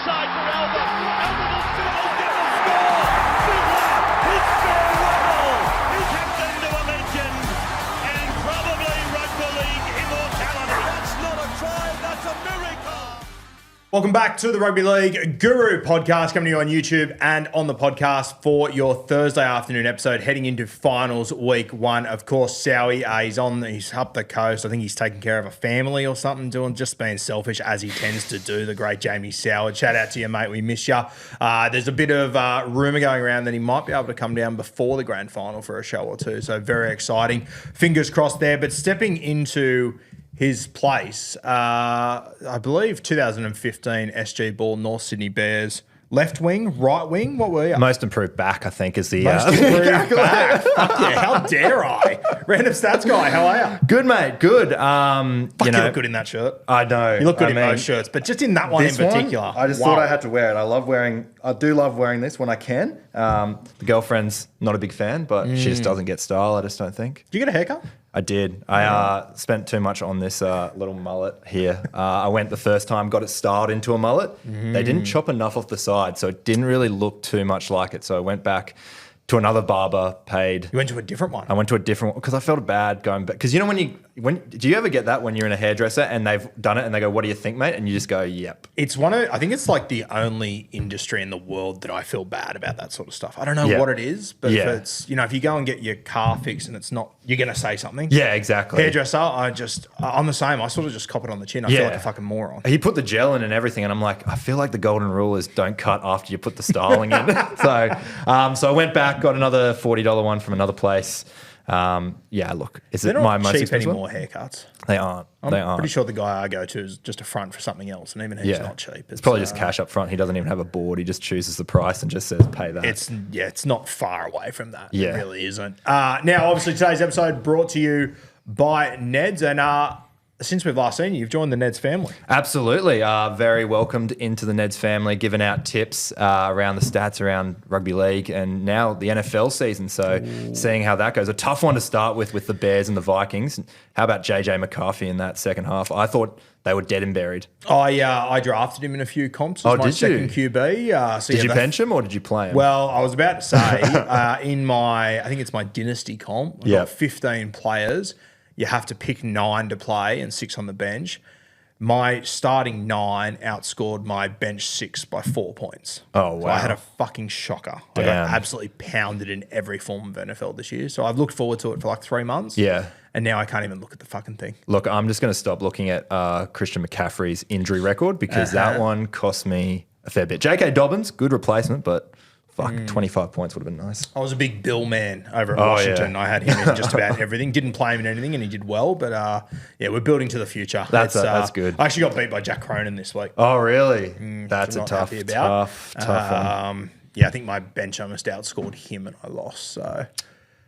inside for Albert. Albert will get the score. Big lap. It's farewell. He tapped into a legend and probably rugby league immortality. That's not a try. That's a miracle. Welcome back to the Rugby League Guru podcast, coming to you on YouTube and on the podcast for your Thursday afternoon episode, heading into finals week one. Of course, Sowie, he's up the coast. I think he's taking care of a family or something, just being selfish as he tends to do, the great Jamie Soward. Shout out to you, mate. We miss you. There's a bit of rumour going around that he might be able to come down before the grand final for a show or two. So very exciting. Fingers crossed there. But stepping into his place, I believe 2015 SG Ball, North Sydney Bears, left wing, right wing, what were you? Most improved back, I think, is the... Most improved back. Fuck yeah, how dare I? Random stats guy, how are you? Good, mate, good. You look good in that shirt. I know. You look good in those shirts, but just in that one in particular. I just thought I had to wear it. I do love wearing this when I can. The girlfriend's not a big fan, but she just doesn't get style, I just don't think. Did you get a haircut? I did. I spent too much on this little mullet here. I went the first time, got it styled into a mullet. They didn't chop enough off the side, so it didn't really look too much like it. So I went back to another barber, paid. You went to a different one? I went to a different one because I felt bad going back. Because you know do you ever get that when you're in a hairdresser and they've done it and they go, "What do you think, mate?" And you just go, "Yep." I think it's like the only industry in the world that I feel bad about that sort of stuff. I don't know what it is, but if it's, if you go and get your car fixed and it's not, you're going to say something. Yeah, exactly. Hairdresser, I'm the same. I sort of just cop it on the chin. I feel like a fucking moron. He put the gel in and everything, and I'm like, I feel like the golden rule is don't cut after you put the styling in. So I went back, got another $40 one from another place. Look, is it my most cheap expensive anymore one? haircuts? They aren't. I'm pretty sure the guy I go to is just a front for something else, and even he's not cheap. It's probably just cash up front. He doesn't even have a board. He just chooses the price and just says pay that. It's not far away from that. Yeah. It really isn't. Now, obviously, today's episode brought to you by Neds, and since we've last seen you, you've joined the Neds family. Absolutely. Very welcomed into the Neds family, giving out tips around the stats around rugby league and now the NFL season. So seeing how that goes. A tough one to start with the Bears and the Vikings. How about JJ McCarthy in that second half? I thought they were dead and buried. I drafted him in a few comps as my second QB. Did you bench him or did you play him? Well, I was about to say, I think it's my dynasty comp, I've got 15 players. You have to pick 9 to play and 6 on the bench. My starting 9 outscored my bench 6 by 4 points. Oh, wow. So I had a fucking shocker. Damn. I got absolutely pounded in every form of NFL this year. So I've looked forward to it for like 3 months. Yeah. And now I can't even look at the fucking thing. Look, I'm just going to stop looking at Christian McCaffrey's injury record because that one cost me a fair bit. J.K. Dobbins, good replacement, but... 25 points would have been nice. I was a big Bill man over at Washington. Yeah. I had him in just about everything. Didn't play him in anything, and he did well. But we're building to the future. That's good. I actually got beat by Jack Cronin this week. Oh, really? That's a tough one. I think my bench almost outscored him, and I lost. So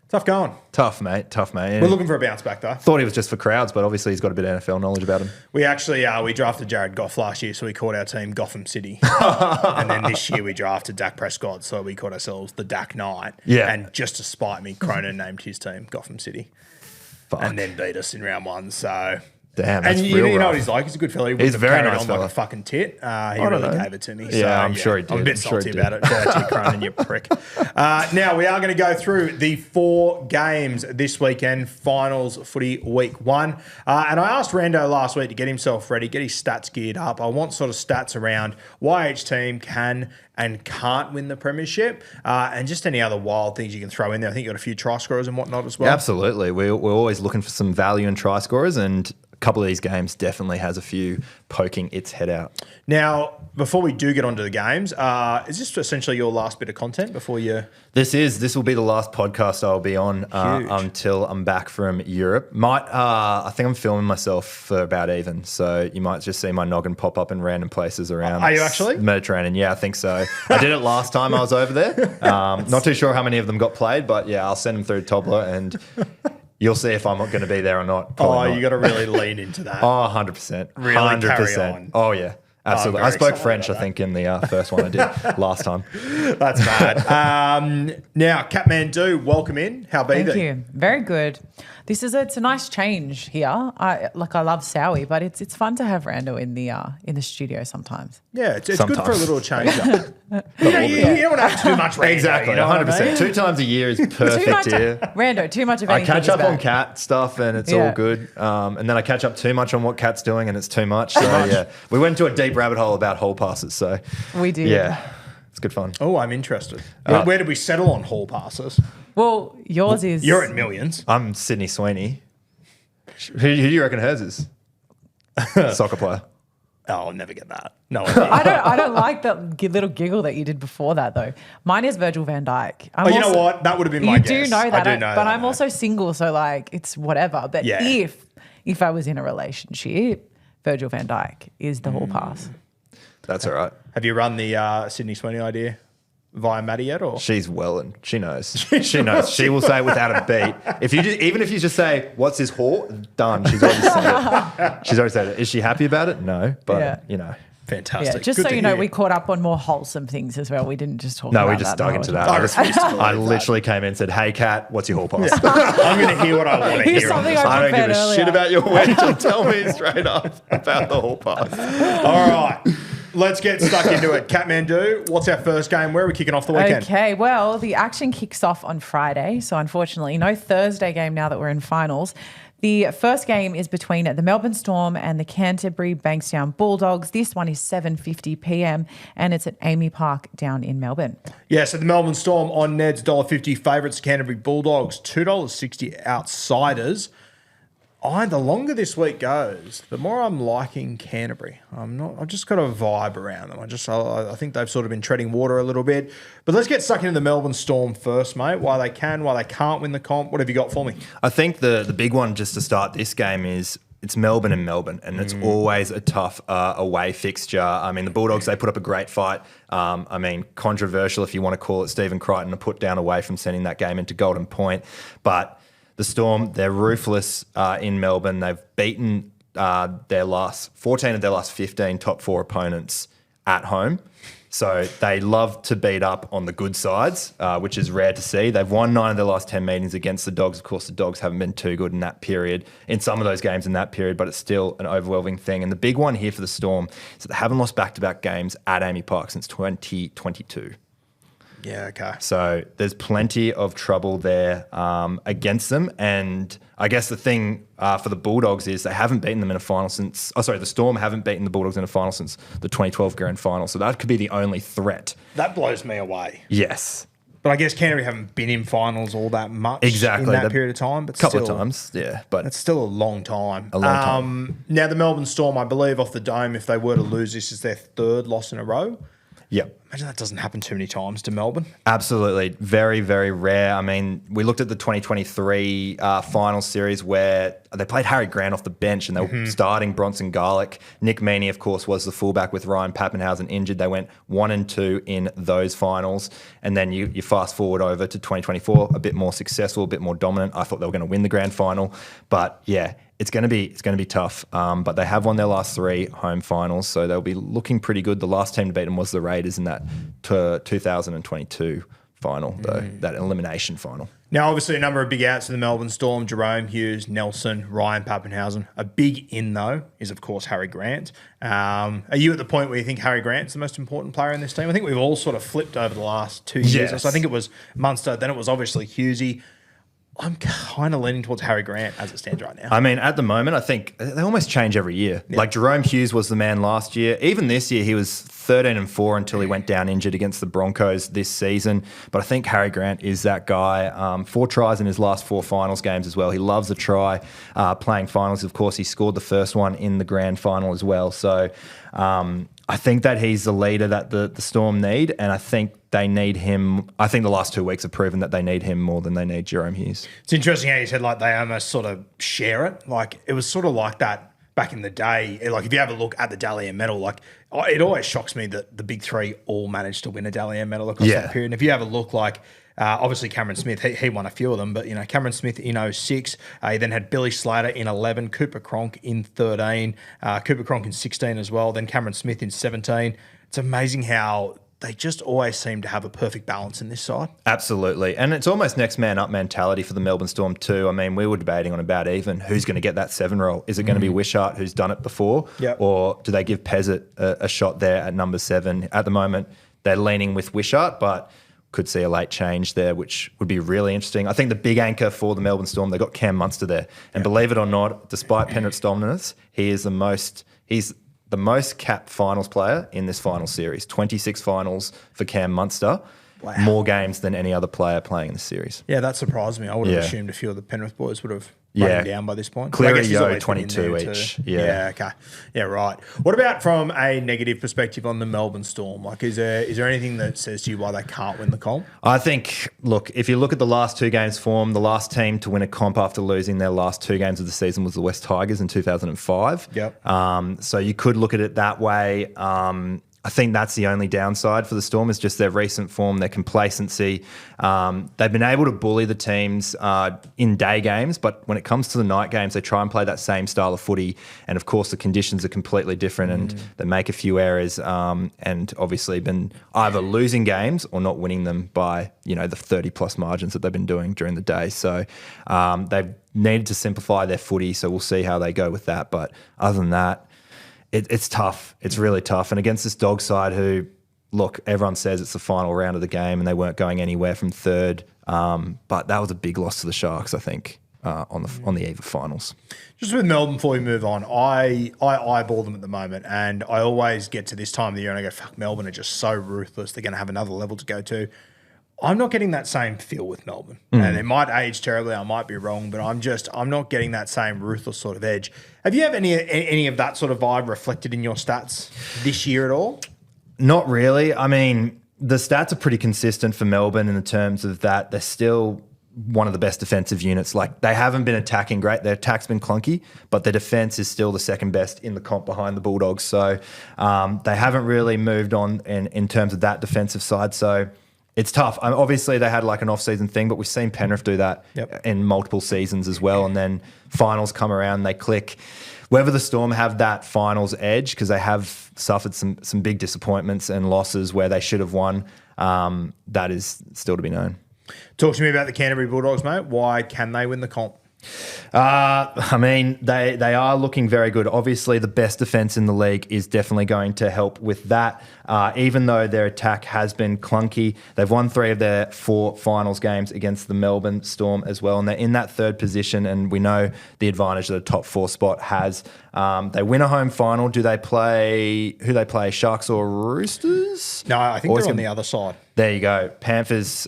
tough going. Tough, mate. We're looking for a bounce back, though. Thought he was just for crowds, but obviously he's got a bit of NFL knowledge about him. We actually we drafted Jared Goff last year, so we called our team Gotham City. And then this year we drafted Dak Prescott, so we called ourselves the Dak Knight. Yeah. And just to spite me, Cronin named his team Gotham City. Fuck. And then beat us in round 1. So damn, that's and real you know rough. what he's like. He's a good fella. He He's a very carried nice on fella. like a fucking tit. He really gave it to me. Yeah, I'm sure he did. I'm a bit salty about it. Shout out to you, Cronin, you prick. Now, we are going to go through the 4 games this weekend, finals footy week 1. And I asked Rando last week to get himself ready, get his stats geared up. I want sort of stats around why each team can and can't win the premiership, and just any other wild things you can throw in there. I think you got a few try scorers and whatnot as well. Absolutely. We're always looking for some value in try scorers, and a couple of these games definitely has a few poking its head out. Now, before we do get onto the games, is this essentially your last bit of content before you... This will be the last podcast I'll be on until I'm back from Europe. I think I'm filming myself for about even, so you might just see my noggin pop up in random places around. Are you actually? The Mediterranean, yeah, I think so. I did it last time I was over there. Not too sure how many of them got played, but yeah, I'll send them through Tobler and you'll see if I'm going to be there or not. Probably not. You got to really lean into that. Oh, 100%. Really 100%. carry on. Oh, yeah. Absolutely. I'm I very spoke excited French, I about think, in the first one I did last time. That's bad. Now, Kathmandu, welcome in. How be Thank thee? you. Very good. It's a nice change here. I love Sowie, but it's fun to have Rando in the studio sometimes. Yeah, it's good Sometimes. for a little change up. you don't want to have too much Rando. Exactly, you know what I 100%. mean? 2 times a year is Too perfect much, here. Rando. Too much of I anything catch is up on bad. Cat stuff and it's Yeah. all good. And then I catch up too much on what Cat's doing and it's too much. So, yeah, we went into a deep rabbit hole about hall passes. So, We did. yeah, it's good fun. Oh, I'm interested. Where did we settle on hall passes? Well, yours is. You're at millions. I'm Sydney Sweeney. Who do you reckon hers is? Soccer player. Oh, I'll never get that. No idea. I don't like that little giggle that you did before that though. Mine is Virgil van Dijk. Oh, you know what? That would have been my You guess. do know that, I do know but that, I'm mate. also single, so like it's whatever. But Yeah. if I was in a relationship, Virgil van Dijk is the hall pass. That's all right. Have you run the Sydney Sweeney idea via Maddie yet? Or She's well and she knows. She knows. She will say it without a beat. Even if you just say, "What's his whore?" Done. She's already said it. She's already said it. Is she happy about it? No, but Yeah. you know. fantastic. Yeah, just Good so to you know, hear. we caught up on more wholesome things as well. We didn't just talk No, about we just that dug the into whole that. time. I, just, refuse to believe I that. literally came in and said, "Hey, Kat, what's your whole pass?" I'm going to hear what I want to Here's hear. on something this. I I don't give a prepared shit earlier. about your wage. Tell me straight up about the whole pass. All right, let's get stuck into it. Kathmandu, what's our first game? Where are we kicking off the weekend? Okay, well, the action kicks off on Friday. So, unfortunately, no Thursday game now that we're in finals. The first game is between the Melbourne Storm and the Canterbury Bankstown Bulldogs. This one is 7:50 p.m. and it's at Amy Park down in Melbourne. Yeah, so the Melbourne Storm on Ned's $1.50 favourites, Canterbury Bulldogs, $2.60 outsiders. The longer this week goes, the more I'm liking Canterbury. I've just got a vibe around them. I think they've sort of been treading water a little bit. But let's get stuck into the Melbourne Storm first, mate. Why they can, why they can't win the comp. What have you got for me? I think the big one just to start this game is it's Melbourne and Melbourne, and it's always a tough away fixture. I mean, the Bulldogs, they put up a great fight. I mean, controversial if you want to call it. Stephen Crichton a put down away from sending that game into Golden Point. But the Storm, they're ruthless in Melbourne. They've beaten 14 of their last 15 top 4 opponents at home. So they love to beat up on the good sides, which is rare to see. They've won 9 of their last 10 meetings against the Dogs. Of course, the Dogs haven't been too good in that period, in some of those games in that period, but it's still an overwhelming thing. And the big one here for the Storm is that they haven't lost back-to-back games at Amy Park since 2022. Yeah, okay. So there's plenty of trouble there against them. And I guess the thing for the Bulldogs is they haven't beaten them in a final since... the Storm haven't beaten the Bulldogs in a final since the 2012 grand final. So that could be the only threat. That blows me away. Yes. But I guess Canterbury haven't been in finals all that much Exactly. in that The- period of time. But Couple still, of times, yeah. But That's still a long time. A long time. Now, the Melbourne Storm, I believe, off the dome, if they were to lose, this is their 3rd loss in a row. Yep. Imagine that doesn't happen too many times to Melbourne. Absolutely. Very, very rare. I mean, we looked at the 2023 final series where they played Harry Grant off the bench and they were starting Bronson Garlick. Nick Meaney, of course, was the fullback with Ryan Pappenhausen injured. They went 1-2 in those finals. And then you fast forward over to 2024, a bit more successful, a bit more dominant. I thought they were going to win the grand final. But yeah, it's going to be tough. But they have won their last 3 home finals, so they'll be looking pretty good. The last team to beat them was the Raiders in that 2022 final, though, that elimination final. Now, obviously, a number of big outs for the Melbourne Storm. Jerome Hughes, Nelson, Ryan Pappenhausen. A big in, though, is, of course, Harry Grant. Are you at the point where you think Harry Grant's the most important player in this team? I think we've all sort of flipped over the last 2 years. Yes. So I think it was Munster, then it was obviously Hughesy. I'm kind of leaning towards Harry Grant as it stands right now. I mean, at the moment, I think they almost change every year. Like Jerome Hughes was the man last year. Even this year, he was 13-4 until he went down injured against the Broncos this season. But I think Harry Grant is that guy. 4 tries in his last 4 finals games as well. He loves a try playing finals. Of course, he scored the first one in the grand final as well. So I think that he's the leader that the Storm need, and I think they need him. I think the last 2 weeks have proven that they need him more than they need Jerome Hughes. It's interesting how you said like they almost sort of share it. Like it was sort of like that back in the day. Like if you have a look at the Dally M medal, like it always shocks me that the big 3 all managed to win a Dally M medal across that period. And if you have a look, like Obviously, Cameron Smith, he won a few of them, but, Cameron Smith in 06. He then had Billy Slater in 11, Cooper Cronk in 13, Cooper Cronk in 16 as well, then Cameron Smith in 17. It's amazing how they just always seem to have a perfect balance in this side. Absolutely. And it's almost next man up mentality for the Melbourne Storm too. I mean, we were debating on about even who's going to get that 7 role. Is it going to be Wishart, who's done it before? Yep. Or do they give Pezzett a shot there at number 7? At the moment, they're leaning with Wishart, but could see a late change there, which would be really interesting. I think the big anchor for the Melbourne Storm, they've got Cam Munster there. And believe it or not, despite Penrith's dominance, he's the most capped finals player in this final series. 26 finals for Cam Munster. Wow. More games than any other player playing in the series. Yeah, that surprised me. I would have assumed a few of the Penrith boys would have run him down by this point. Cleary, I guess he's Yo, always been in 22 there each. too. Yeah. Okay. Yeah, right. What about from a negative perspective on the Melbourne Storm? Like, is there anything that says to you why they can't win the comp? I think, look, if you look at the last 2 games form, the last team to win a comp after losing their last 2 games of the season was the West Tigers in 2005. Yep. So you could look at it that way. I think that's the only downside for the Storm is just their recent form, their complacency. They've been able to bully the teams in day games, but when it comes to the night games, they try and play that same style of footy. And of course, the conditions are completely different and they make a few errors and obviously been either losing games or not winning them by, the 30-plus margins that they've been doing during the day. So they've needed to simplify their footy, so we'll see how they go with that. But other than that, it's tough. It's really tough. And against this dog side who, look, everyone says it's the final round of the game and they weren't going anywhere from third. But that was a big loss to the Sharks, I think, on the eve of finals. Just with Melbourne before we move on, I eyeball them at the moment and I always get to this time of the year and I go, fuck, Melbourne are just so ruthless. They're going to have another level to go to. I'm not getting that same feel with Melbourne. And it might age terribly, I might be wrong, but I'm not getting that same ruthless sort of edge. Have you had any of that sort of vibe reflected in your stats this year at all? Not really. I mean, the stats are pretty consistent for Melbourne in the terms of that they're still one of the best defensive units. Like, they haven't been attacking great. Their attack's been clunky, but their defense is still the second best in the comp behind the Bulldogs. So they haven't really moved on in terms of that defensive side. So it's tough. Obviously, they had like an off-season thing, but we've seen Penrith do that in multiple seasons as well. And then finals come around, they click. Whether the Storm have that finals edge, because they have suffered some big disappointments and losses where they should have won, that is still to be known. Talk to me about the Canterbury Bulldogs, mate. Why can they win the comp? I mean, they are looking very good. Obviously, the best defence in the league is definitely going to help with that. Even though their attack has been clunky, they've won 3 of their 4 finals games against the Melbourne Storm as well, and they're in that 3rd position, and we know the advantage that the top 4 spot has. They win a home final. Who they play, Sharks or Roosters? No, I think they're on the other side. There you go. Panthers...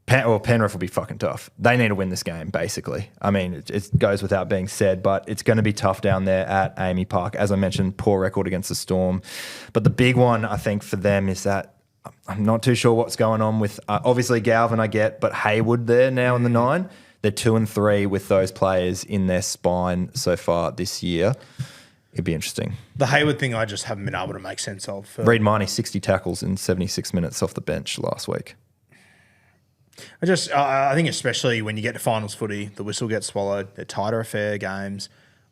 Penrith will be fucking tough. They need to win this game, basically. I mean, it goes without being said, but it's going to be tough down there at Amy Park. As I mentioned, poor record against the Storm. But the big one, I think, for them is that I'm not too sure what's going on with, obviously, Galvin I get, but Hayward there now in the 9. They're 2 and 3 with those players in their spine so far this year. It'd be interesting. The Hayward thing I just haven't been able to make sense of. Reid Marnie, 60 tackles in 76 minutes off the bench last week. I think especially when you get to finals footy, the whistle gets swallowed, they're tighter affair games.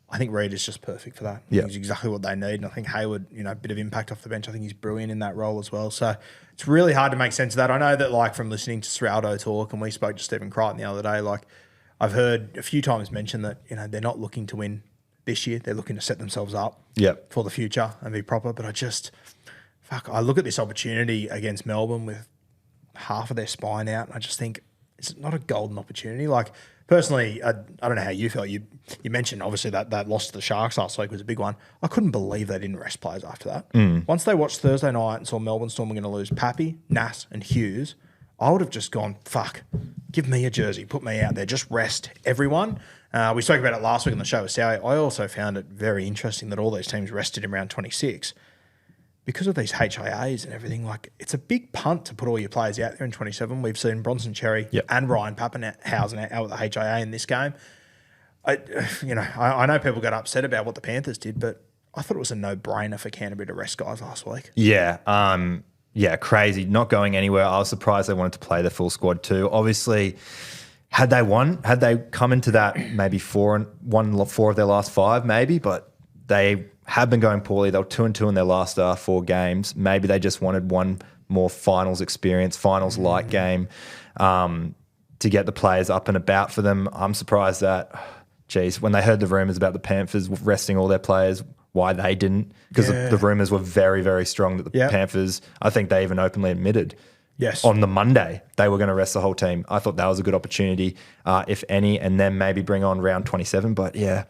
I think Reid is just perfect for that. Yeah. He's exactly what they need. And I think Hayward, a bit of impact off the bench. I think he's brilliant in that role as well. So it's really hard to make sense of that. I know that, like, from listening to Rando talk, and we spoke to Stephen Crichton the other day, like, I've heard a few times mentioned that, they're not looking to win this year. They're looking to set themselves up for the future and be proper. But I look at this opportunity against Melbourne with half of their spine out, and I just think, is it not a golden opportunity? Like, personally, I don't know how you felt. You mentioned, obviously, that loss to the Sharks last week was a big one. I couldn't believe they didn't rest players after that. Once they watched Thursday night and saw Melbourne Storm were going to lose Pappy, Nass and Hughes, I would have just gone, fuck, give me a jersey, put me out there, just rest everyone. We spoke about it last week on the show with Sally. I also found it very interesting that all these teams rested in round 26. Because of these HIAs and everything, like, it's a big punt to put all your players out there in 27. We've seen Bronson Cherry and Ryan Pappenhausen out with the HIA in this game. I know people got upset about what the Panthers did, but I thought it was a no-brainer for Canterbury to rest guys last week. Yeah. yeah, crazy. Not going anywhere. I was surprised they wanted to play the full squad too. Obviously, had they come into that maybe 4 of their last 5, maybe, but they have been going poorly. They were 2-2 in their last 4 games. Maybe they just wanted one more finals experience, finals-like game to get the players up and about for them. I'm surprised that, when they heard the rumours about the Panthers resting all their players, why they didn't, because the rumours were very, very strong that the Panthers, I think they even openly admitted on the Monday they were going to rest the whole team. I thought that was a good opportunity, if any, and then maybe bring on round 27. But yeah,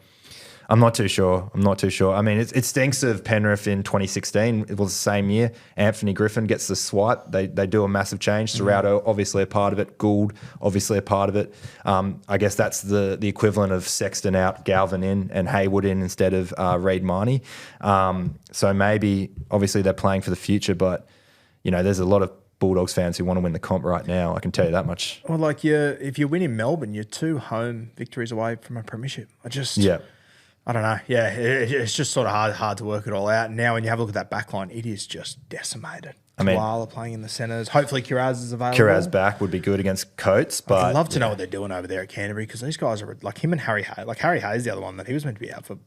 I'm not too sure. I mean, it stinks of Penrith in 2016. It was the same year. Anthony Griffin gets the swipe. They do a massive change. Serrato, obviously a part of it. Gould, obviously a part of it. I guess that's the equivalent of Sexton out, Galvin in, and Hayward in instead of Reid Marnie. So maybe, obviously, they're playing for the future, but, there's a lot of Bulldogs fans who want to win the comp right now. I can tell you that much. Well, if you win in Melbourne, you're 2 home victories away from a premiership. I don't know. Yeah, it's just sort of hard to work it all out. Now, when you have a look at that back line, it is just decimated. I mean, Koala playing in the centres. Hopefully, Kiraz is available. Kiraz back would be good against Coates. But I'd love to know what they're doing over there at Canterbury, because these guys are like him and Harry Hayes. Like Harry Hayes, the other one that he was meant to be out for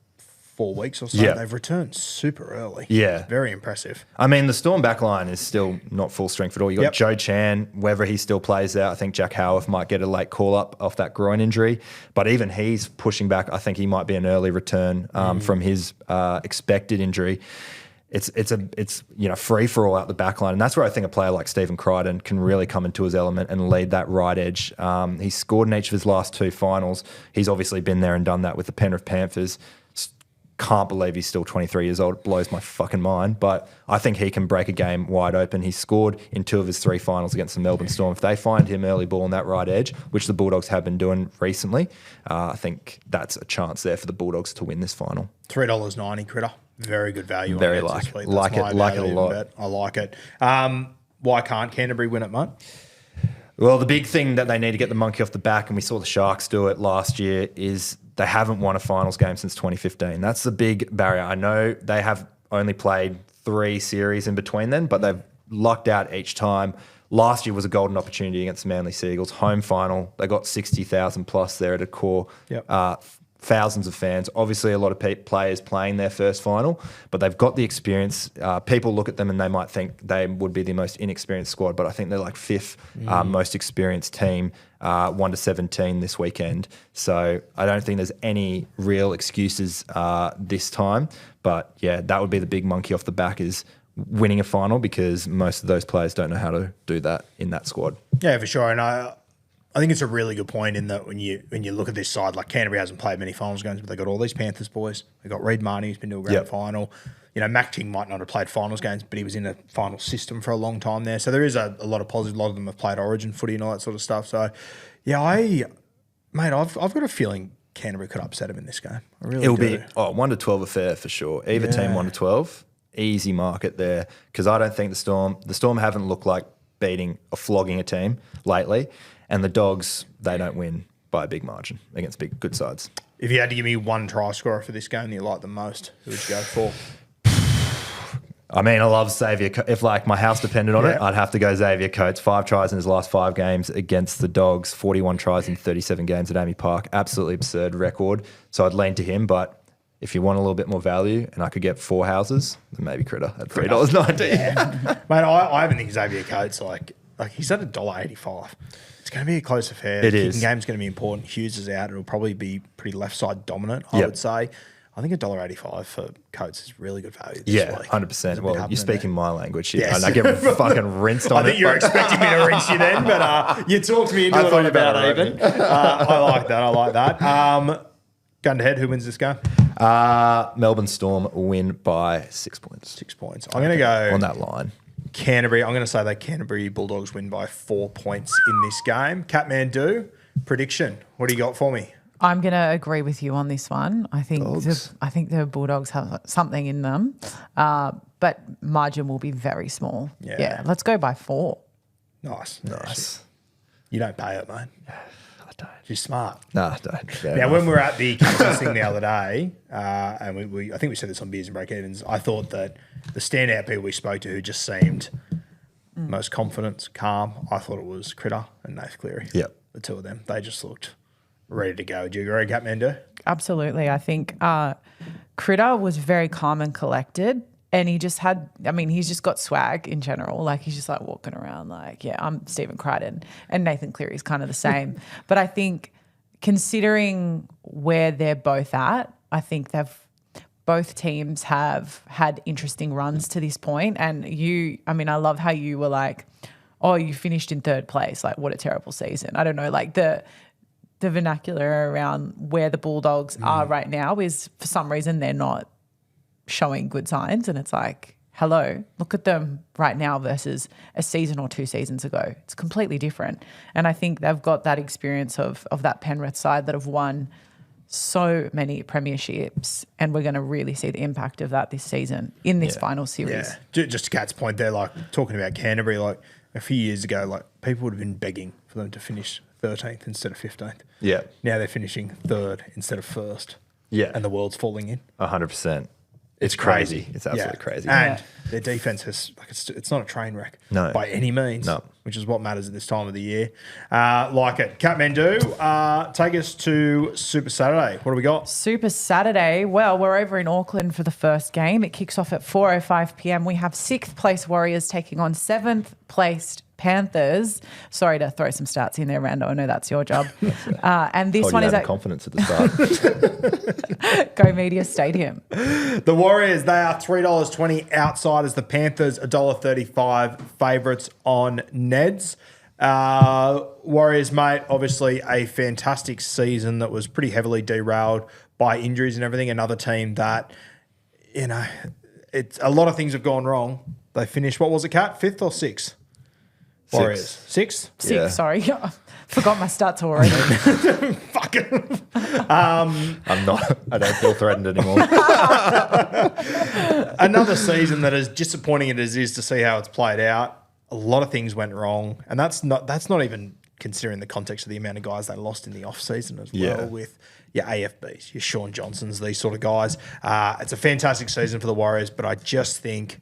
4 weeks or so. Yeah. They've returned super early. Yeah. Very impressive. I mean, the Storm back line is still not full strength at all. You got Joe Chan, whether he still plays out. I think Jack Howarth might get a late call up off that groin injury, but even he's pushing back. I think he might be an early return from his expected injury. It's free for all out the back line, and that's where I think a player like Stephen Crichton can really come into his element and lead that right edge. He's scored in each of his last 2 finals. He's obviously been there and done that with the Penrith Panthers. Can't believe he's still 23 years old. It blows my fucking mind. But I think he can break a game wide open. He scored in 2 of his 3 finals against the Melbourne Storm. If they find him early ball on that right edge, which the Bulldogs have been doing recently, I think that's a chance there for the Bulldogs to win this final. $3.90 Critter. Very good value. Very on like this week. like it a lot. Bet. I like it. Why can't Canterbury win it, mate? Well, the big thing that they need to get the monkey off the back, and we saw the Sharks do it last year, is they haven't won a finals game since 2015. That's the big barrier. I know they have only played 3 series in between then, but they've lucked out each time. Last year was a golden opportunity against the Manly Seagulls. Home final, they got 60,000 plus there at a core. Thousands of fans. Obviously, a lot of players playing their first final, but they've got the experience. People look at them and they might think they would be the most inexperienced squad, but I think they're like 5th most experienced team, 1-17 this weekend. So I don't think there's any real excuses this time. But yeah, that would be the big monkey off the back, is winning a final, because most of those players don't know how to do that in that squad. Yeah, for sure. And I think it's a really good point in that when you look at this side, like Canterbury hasn't played many finals games, but they got all these Panthers boys. They got Reid Marnie, who's been to a grand final. Mac Ting might not have played finals games, but he was in a final system for a long time there. So there is a lot of positive. A lot of them have played Origin footy and all that sort of stuff. So yeah, I've got a feeling Canterbury could upset him in this game. I really do. It'll be 1-12 affair for sure. Either team 1-12, easy market there, because I don't think the Storm haven't looked like beating or flogging a team lately. And the Dogs, they don't win by a big margin against good sides. If you had to give me one try scorer for this game that you like the most, who would you go for? I mean, I love Xavier. If my house depended on it, I'd have to go Xavier Coates. 5 tries in his last 5 games against the Dogs, 41 tries in 37 games at Amy Park. Absolutely absurd record. So I'd lean to him. But if you want a little bit more value and I could get 4 houses, then maybe Critter at $3.90. Mate, I even think Xavier Coates, like he's at $1.85. It's going to be a close affair. It the is. Kicking game's going to be important. Hughes is out. It'll probably be pretty left side dominant, I would say. I think $1.85 for Coates is really good value this week. 100%. Well, you're speaking my language here. Yes. And I get fucking rinsed on it. I think you're expecting me to rinse you then, but you talked me into it on about even. I like that. Gun to head, who wins this game? Melbourne Storm win by 6 points. 6 points. I'm going to go on that line. Canterbury. I'm going to say that Canterbury Bulldogs win by 4 points in this game. Catmandu, prediction. What do you got for me? I'm going to agree with you on this one. I think the Bulldogs have something in them, but margin will be very small. Yeah, let's go by 4. Nice. You don't pay it, mate. I don't. You're smart. No, I don't. Now, when we were at the captains thing the other day, and I think we said this on Beers and Break Evens, I thought that the standout people we spoke to who just seemed most confident, calm. I thought it was Critter and Nath Cleary. Yep. The two of them. They just looked ready to go. Do you agree, Kathmandu? Absolutely. I think Critter was very calm and collected. And he just had, he's just got swag in general. Like, he's just like walking around like, yeah, I'm Stephen Crichton. And Nathan Cleary's kind of the same. But I think considering where they're both at, I think both teams have had interesting runs to this point. And I love how you were like, oh, you finished in third place. Like, what a terrible season. I don't know, like the vernacular around where the Bulldogs are right now is, for some reason, they're not showing good signs, and it's like, hello, look at them right now versus a season or 2 seasons ago. It's completely different. And I think they've got that experience of that Penrith side that have won so many premierships, and we're going to really see the impact of that this season in this final series. Yeah, just to Kat's point there, like talking about Canterbury, like a few years ago, like people would have been begging for them to finish 13th instead of 15th. Yeah. Now they're finishing 3rd instead of 1st. Yeah. And the world's falling in. 100%. It's crazy. It's absolutely crazy. And their defense has, like, it's not a train wreck by any means, which is what matters at this time of the year. Like it. Kathmandu, take us to Super Saturday. What do we got? Super Saturday. Well, we're over in Auckland for the first game. It kicks off at 4:05 p.m. We have 6th place Warriors taking on 7th placed Panthers. Sorry to throw some stats in there, Rando. I know that's your job. And this one is at confidence at the start. Go Media Stadium. The Warriors, they are $3.20 outsiders. The Panthers, $1.35 favourites on Neds. Warriors, mate, obviously a fantastic season that was pretty heavily derailed by injuries and everything. Another team that, it's a lot of things have gone wrong. They finished, what was it, Kat? 5th or 6th? Warriors. 6th? 6, Yeah. sorry. Forgot my stats already. Fucking. I'm not. I don't feel threatened anymore. Another season that, as disappointing as it is to see how it's played out, a lot of things went wrong. And that's not even considering the context of the amount of guys they lost in the off-season as well, with your AFBs, your Sean Johnsons, these sort of guys. It's a fantastic season for the Warriors, but I just think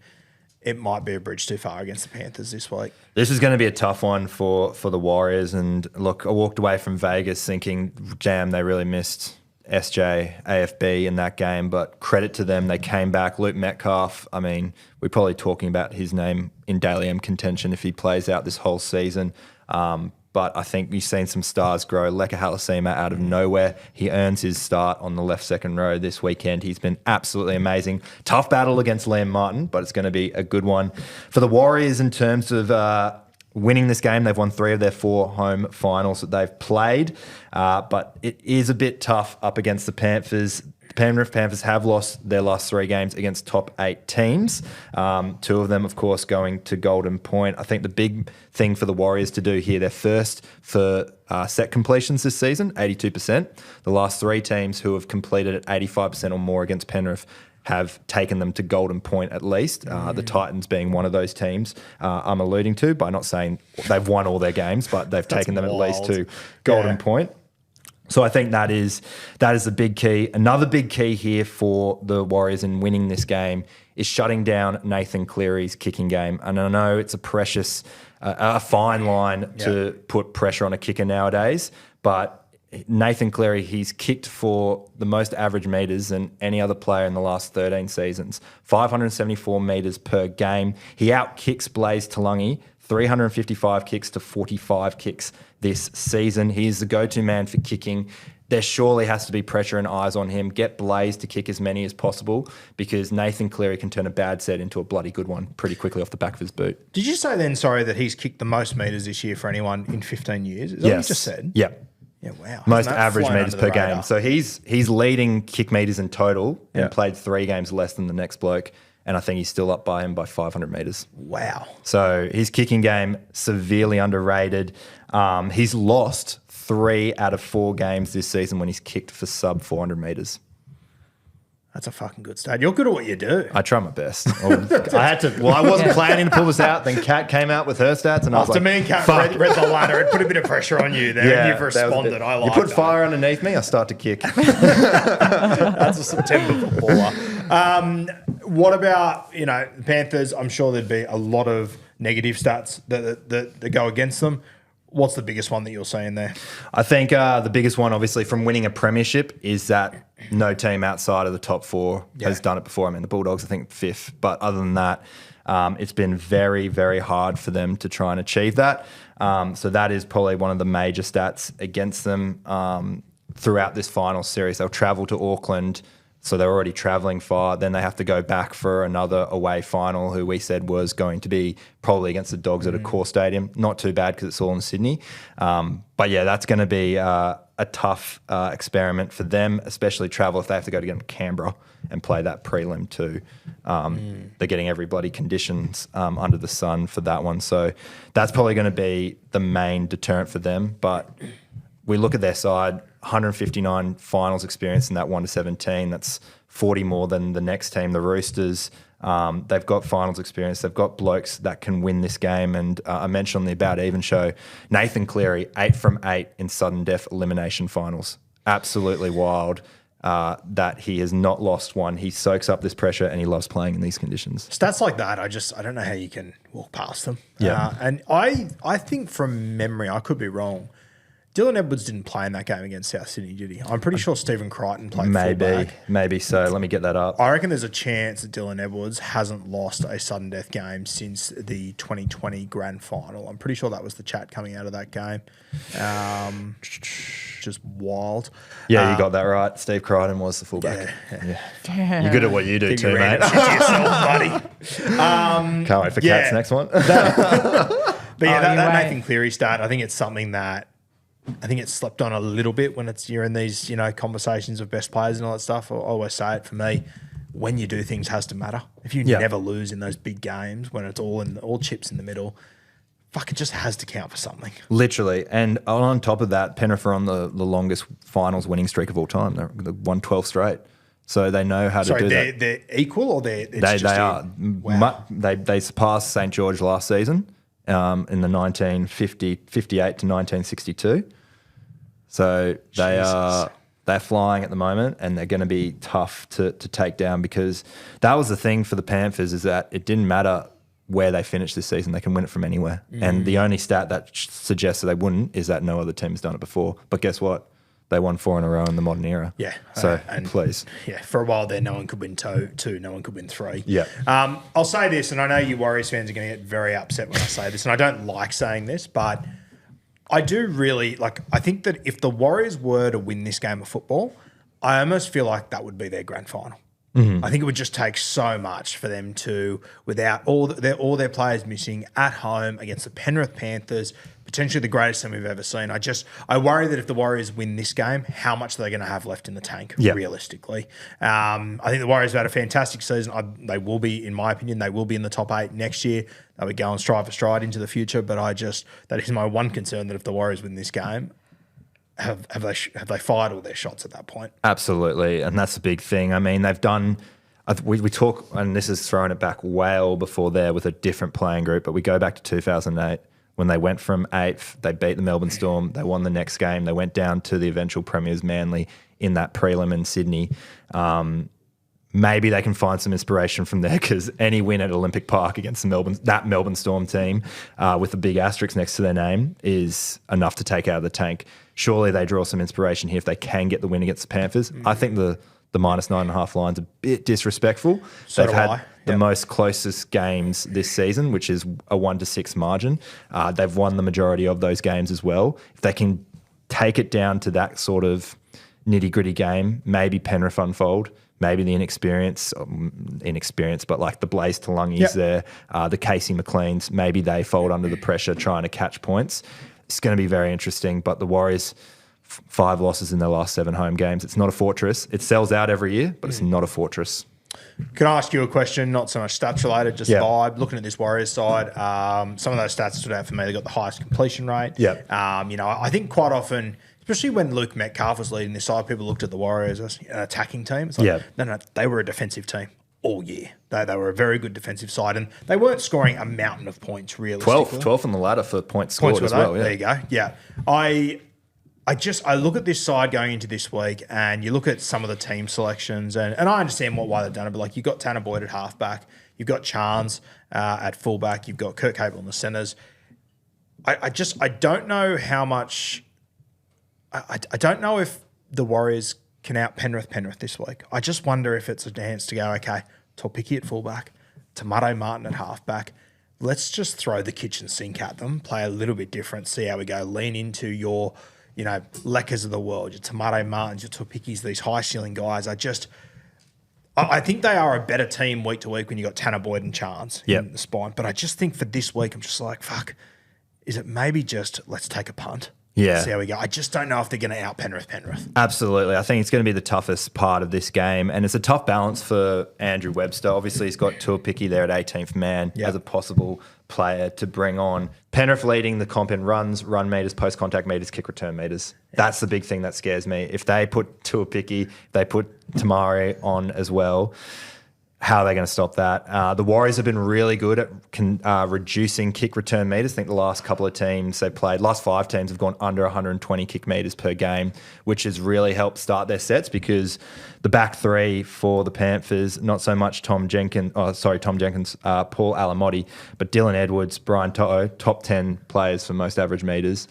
it might be a bridge too far against the Panthers this week. This is going to be a tough one for the Warriors. And look, I walked away from Vegas thinking, damn, they really missed SJ, AFB in that game. But credit to them, they came back. Luke Metcalf, we're probably talking about his name in Daily M contention if he plays out this whole season. But I think you've seen some stars grow. Leka Halasima out of nowhere. He earns his start on the left second row this weekend. He's been absolutely amazing. Tough battle against Liam Martin, but it's going to be a good one. For the Warriors in terms of winning this game, they've won 3 of their 4 home finals that they've played. But it is a bit tough up against the Panthers. Penrith Panthers have lost their last 3 games against top 8 teams. 2 of them, of course, going to Golden Point. I think the big thing for the Warriors to do here, they're first for set completions this season, 82%. The last 3 teams who have completed at 85% or more against Penrith have taken them to Golden Point at least. The Titans being one of those teams I'm alluding to by not saying they've won all their games, but they've taken them at least to Golden Point. So I think that is the big key. Another big key here for the Warriors in winning this game is shutting down Nathan Cleary's kicking game. And I know it's a fine line to put pressure on a kicker nowadays, but Nathan Cleary, he's kicked for the most average metres than any other player in the last 13 seasons. 574 metres per game. He out-kicks Blaze Talangi, 355 kicks to 45 kicks this season. He is the go-to man for kicking. There surely has to be pressure and eyes on him. Get Blaze to kick as many as possible because Nathan Cleary can turn a bad set into a bloody good one pretty quickly off the back of his boot. Did you say then, sorry, that he's kicked the most metres this year for anyone in 15 years? Is that what you just said? Yeah. Yeah, wow. Most average metres per game. So he's leading kick metres in total and played 3 games less than the next bloke. And I think he's still up by him by 500 metres. Wow. So his kicking game, severely underrated. He's lost 3 out of 4 games this season when he's kicked for sub 400 metres. That's a fucking good stat. You're good at what you do. I try my best. I wasn't planning to pull this out. Then Kat came out with her stats. And After me and Kat read the ladder, it put a bit of pressure on you there and you've responded. I like You put fire underneath me, I start to kick. That's a September footballer. What about, the Panthers? I'm sure there'd be a lot of negative stats that go against them. What's the biggest one that you're seeing there? I think the biggest one, obviously, from winning a premiership is that no team outside of the top four has done it before. I mean, the Bulldogs, I think, 5th. But other than that, it's been very, very hard for them to try and achieve that. So that is probably one of the major stats against them throughout this final series. They'll travel to Auckland, so they're already travelling far. Then they have to go back for another away final, who we said was going to be probably against the Dogs at a core stadium. Not too bad because it's all in Sydney. But yeah, that's going to be a tough experiment for them, especially travel if they have to go to Canberra and play that prelim too. They're getting every bloody conditions under the sun for that one. So that's probably going to be the main deterrent for them. But we look at their side, 159 finals experience in that 1-17. That's 40 more than the next team, the Roosters. They've got finals experience. They've got blokes that can win this game. And I mentioned on the About Even show, Nathan Cleary, 8 from 8 in sudden death elimination finals. Absolutely wild that he has not lost one. He soaks up this pressure and he loves playing in these conditions. Stats like that, I don't know how you can walk past them. Yeah. And I think from memory, I could be wrong, Dylan Edwards didn't play in that game against South Sydney, did he? I'm pretty sure Stephen Crichton played fullback. Maybe so. Let me get that up. I reckon there's a chance that Dylan Edwards hasn't lost a sudden death game since the 2020 grand final. I'm pretty sure that was the chat coming out of that game. Just wild. Yeah, you got that right. Steve Crichton was the fullback. Yeah. You're good at what you do too, mate. Yourself, buddy. Can't wait for Cat's next one. But yeah, that Nathan Cleary stat, I think it's something that I think it's slept on a little bit when you're in these, conversations of best players and all that stuff. I always say it for me, when you do things has to matter. If you never lose in those big games, when it's all chips in the middle, fuck, it just has to count for something. Literally. And on top of that, Penrith are on the longest finals winning streak of all time. They're 112 straight. So they know how to do that. They're equal or they are. Wow. They surpassed St. George last season in the 1958 to 1962. So they're flying at the moment, and they're going to be tough to take down, because that was the thing for the Panthers, is that it didn't matter where they finished this season. They can win it from anywhere. And the only stat that suggests that they wouldn't is that no other team has done it before. But guess what? They won 4 in a row in the modern era. Yeah. So please. Yeah, for a while there, no one could win two, no one could win 3. Yeah. I'll say this, and I know you Warriors fans are going to get very upset when I say this, and I don't like saying this, but I do really, I think that if the Warriors were to win this game of football, I almost feel like that would be their grand final. I think it would just take so much for them to, without all their players missing, at home against the Penrith Panthers, potentially the greatest team we've ever seen. I worry that if the Warriors win this game, how much are they going to have left in the tank, realistically? I think the Warriors have had a fantastic season. They will be, in my opinion, they will be in the top 8 next year. They'll be going stride for stride into the future. But that is my one concern, that if the Warriors win this game, have they fired all their shots at that point? Absolutely, and that's a big thing. I mean, they've done. We talk, and this is throwing it back well before there with a different playing group, but we go back to 2008 when they went from 8th. They beat the Melbourne Storm. They won the next game. They went down to the eventual premiers Manly in that prelim in Sydney. Maybe they can find some inspiration from there, because any win at Olympic Park against that Melbourne Storm team with a big asterisk next to their name is enough to take out of the tank. Surely they draw some inspiration here if they can get the win against the Panthers. I think the minus 9.5 line's a bit disrespectful. So They've had the most closest games this season, which is a 1-6 margin. They've won the majority of those games as well. If they can take it down to that sort of nitty-gritty game, maybe Penrith unfold. Maybe the inexperience, but like the Blaze Talungis there, the Casey McLeans, maybe they fold under the pressure trying to catch points. It's going to be very interesting. But the Warriors, 5 losses in their last 7 home games. It's not a fortress. It sells out every year, but it's not a fortress. Can I ask you a question? Not so much stats related, just vibe. Looking at this Warriors side, some of those stats stood out for me. They got the highest completion rate. I think quite often, especially when Luke Metcalf was leading this side, people looked at the Warriors as an attacking team. It's like, no, they were a defensive team all year. They were a very good defensive side, and they weren't scoring a mountain of points, realistically. 12th on the ladder for points scored as well. There you go. Yeah. I I look at this side going into this week, and you look at some of the team selections, and I understand why they've done it, but like you've got Tanner Boyd at halfback, you've got Chance at fullback, you've got Kurt Cable in the centres. I don't know how much. I don't know if the Warriors can out Penrith this week. I just wonder if it's a chance to go, okay, Topiki at fullback, Tomato Martin at halfback. Let's just throw the kitchen sink at them, play a little bit different, see how we go. Lean into your, Leckers of the world, your Tomato Martins, your Topikis, these high ceiling guys. I think they are a better team week to week when you got Tanner Boyd and Chance in the spine. But I just think for this week, I'm just like, fuck, is it maybe just let's take a punt? Yeah. See how we go. I just don't know if they're going to out Penrith. Absolutely. I think it's going to be the toughest part of this game. And it's a tough balance for Andrew Webster. Obviously, he's got Tuapiki there at 18th man as a possible player to bring on. Penrith leading the comp in runs, run meters, post-contact meters, kick return meters. That's the big thing that scares me. If they put Tuapiki, they put Tamari on as well, how are they going to stop that? The Warriors have been really good at reducing kick return meters. I think the last couple of teams they played, last 5 teams have gone under 120 kick meters per game, which has really helped start their sets because the back 3 for the Panthers, not so much Tom Jenkins, Paul Alamotti, but Dylan Edwards, Brian To'o, top 10 players for most average meters.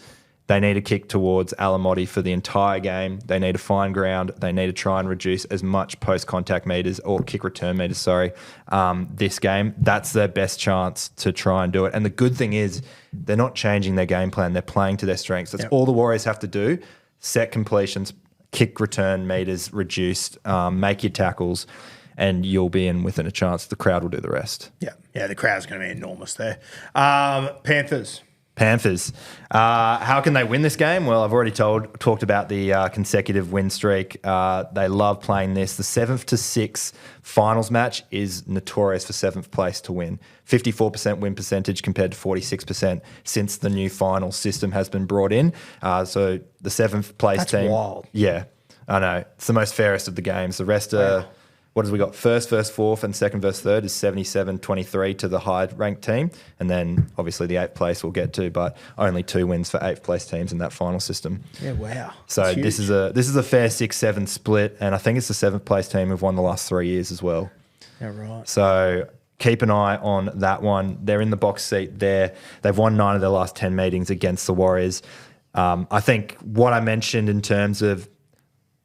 They need to kick towards Alamotti for the entire game. They need to find ground. They need to try and reduce as much post-contact meters or kick return meters, this game. That's their best chance to try and do it. And the good thing is they're not changing their game plan. They're playing to their strengths. That's all the Warriors have to do. Set completions, kick return meters reduced, make your tackles, and you'll be in within a chance. The crowd will do the rest. Yeah, the crowd's going to be enormous there. Panthers. How can they win this game? Well, I've already talked about the consecutive win streak. They love playing this. The 7th to 6th finals match is notorious for 7th place to win. 54% win percentage compared to 46% since the new final system has been brought in. So the 7th place team. That's wild. Yeah, I know. It's the most fairest of the games. The rest are... What have we got? First versus 4th and second versus 3rd is 77-23 to the high-ranked team. And then, obviously, the 8th place we'll get to, but only 2 wins for 8th place teams in that final system. Yeah, wow. So this is a fair 6-7 split, and I think it's the 7th place team who've won the last 3 years as well. Yeah, right. So keep an eye on that one. They're in the box seat there. They've won 9 of their last 10 meetings against the Warriors. I think what I mentioned in terms of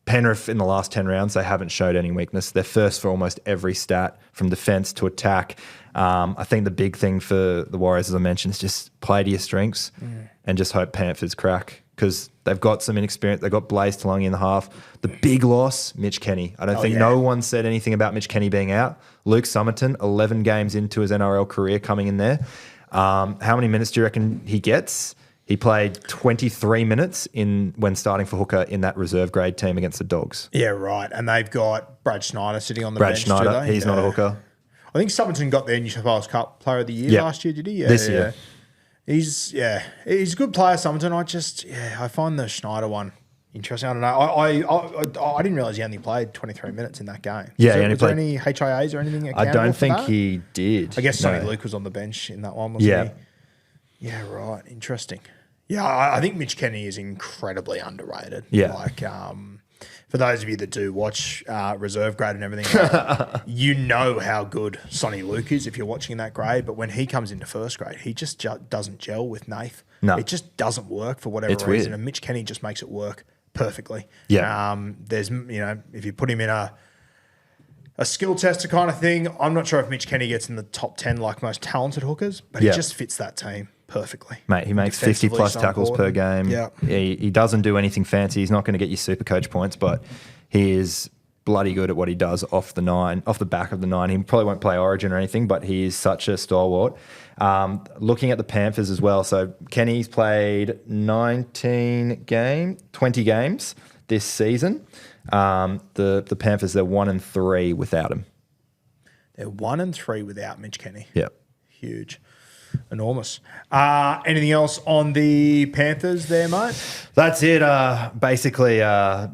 Penrith in the last 10 rounds, they haven't showed any weakness. They're first for almost every stat from defense to attack. I think the big thing for the Warriors, as I mentioned, is just play to your strengths and just hope Panthers crack because they've got some inexperience. They've got Blaze Talungi in the half. The big loss, Mitch Kenny. I don't think no one said anything about Mitch Kenny being out. Luke Summerton, 11 games into his NRL career coming in there. How many minutes do you reckon he gets? He played 23 minutes when starting for hooker in that reserve grade team against the Dogs. Yeah, right. And they've got Brad Schneider sitting on the bench. Brad Schneider, he's not a hooker. I think Summerton got their New South Wales Cup Player of the Year last year, did he? Yeah, this year. He's a good player, Summerton. I find the Schneider one interesting. I don't know. I didn't realise he only played 23 minutes in that game. Yeah, was there any HIAs or anything? I don't think he did. I guess Sonny Luke was on the bench in that one, wasn't he? Yeah, right. Interesting. Yeah, I think Mitch Kenny is incredibly underrated. Yeah. For those of you that do watch reserve grade and everything, you know how good Sonny Luke is if you're watching that grade. But when he comes into first grade, he just doesn't gel with Nath. No. It just doesn't work for whatever reason. Weird. And Mitch Kenny just makes it work perfectly. Yeah. There's, if you put him in a skill tester kind of thing, I'm not sure if Mitch Kenny gets in the top 10 like most talented hookers, but he just fits that team perfectly. Mate, he makes 50 plus tackles per game. Yeah. He doesn't do anything fancy. He's not going to get you super coach points, but he is bloody good at what he does off the back of the 9. He probably won't play Origin or anything, but he is such a stalwart. Looking at the Panthers as well. So Kenny's played 20 games this season. The Panthers, they're 1-3 without him. They're 1-3 without Mitch Kenny. Yep. Huge. Enormous. Anything else on the Panthers there, mate? That's it. Basically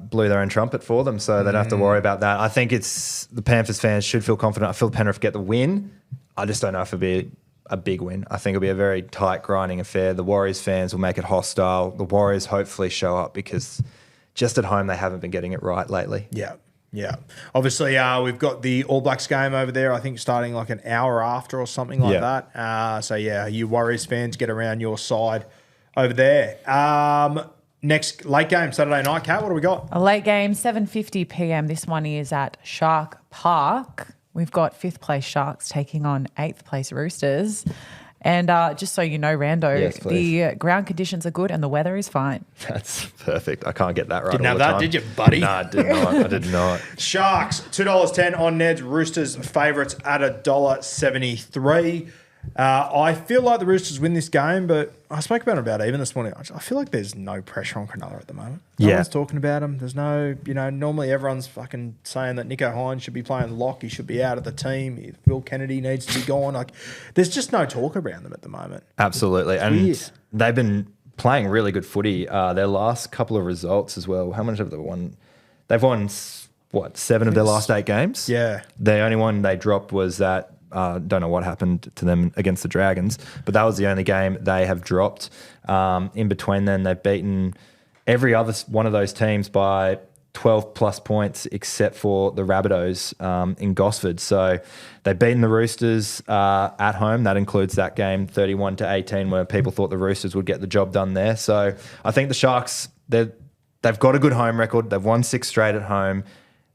blew their own trumpet for them, so they don't have to worry about that. I think the Panthers fans should feel confident. I feel Penrith get the win. I just don't know if it'll be a big win. I think it'll be a very tight, grinding affair. The Warriors fans will make it hostile. The Warriors hopefully show up because just at home they haven't been getting it right lately. Yeah. Yeah. Obviously, we've got the All Blacks game over there, I think starting like an hour after or something like that. So, you Warriors fans get around your side over there. Next late game, Saturday night, Kat, what do we got? A late game, 7:50 p.m. This one is at Shark Park. We've got 5th place Sharks taking on 8th place Roosters. And just so you know, Rando, Yes, please. the ground conditions are good and the weather is fine. That's perfect. I can't get that right. Didn't all have the that, time. did you, buddy? No, I did not. I did not. Sharks, $2.10 on Ned's. Roosters favourites at $1.73. I feel like the Roosters win this game, but I spoke about it even this morning. I feel like there's no pressure on Cronulla at the moment. No one's talking about him. There's no, normally everyone's fucking saying that Nico Hines should be playing lock. He should be out of the team. Will Kennedy needs to be gone. Like, there's just no talk around them at the moment. Absolutely. And weird. they've been playing really good footy. Their last couple of results as well. How much have they won? They've won, 7 of their last 8 games? Yeah. The only one they dropped was that, don't know what happened to them against the Dragons, but that was the only game they have dropped. In between then, they've beaten every other one of those teams by 12 plus points except for the Rabbitohs in Gosford. So they've beaten the Roosters at home. That includes that game 31-18 where people thought the Roosters would get the job done there. So I think the Sharks, they've got a good home record. They've won 6 straight at home.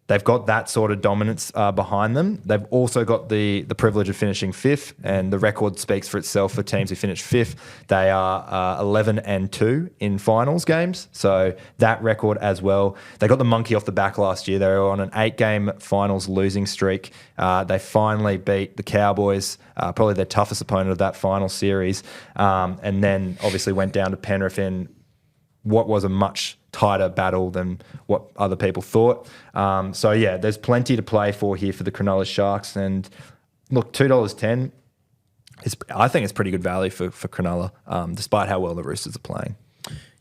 They've got that sort of dominance behind them. They've also got the privilege of finishing 5th, and the record speaks for itself for teams who finish 5th. They are 11-2 in finals games, so that record as well. They got the monkey off the back last year. They were on an 8-game finals losing streak. They finally beat the Cowboys, probably their toughest opponent of that final series, and then obviously went down to Penrith in what was a much tighter battle than what other people thought. There's plenty to play for here for the Cronulla Sharks. And look, $2.10, I think it's pretty good value for Cronulla, despite how well the Roosters are playing.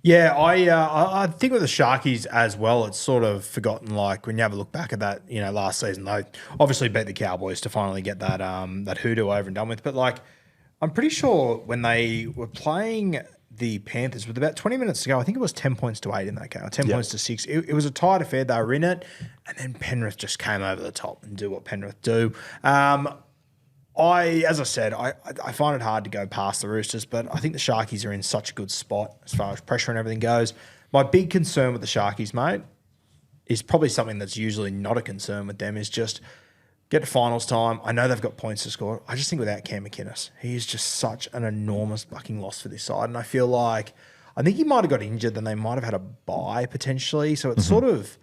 Yeah, I think with the Sharkies as well, it's sort of forgotten. Like when you have a look back at that, last season, they obviously beat the Cowboys to finally get that hoodoo over and done with. But like, I'm pretty sure when they were playing the Panthers with about 20 minutes to go, I think it was 10 points to 8 in that game, or 10 points to 6. It was a tight affair. They were in it, and then Penrith just came over the top and do what Penrith do. As I said, I find it hard to go past the Roosters, but I think the Sharkies are in such a good spot as far as pressure and everything goes. My big concern with the Sharkies, mate, is probably something that's usually not a concern with them, is just get to finals time. I know they've got points to score. I just think without Cam McInnes, he is just such an enormous fucking loss for this side. And I feel like, I think he might have got injured, then they might have had a bye potentially. So it's sort of,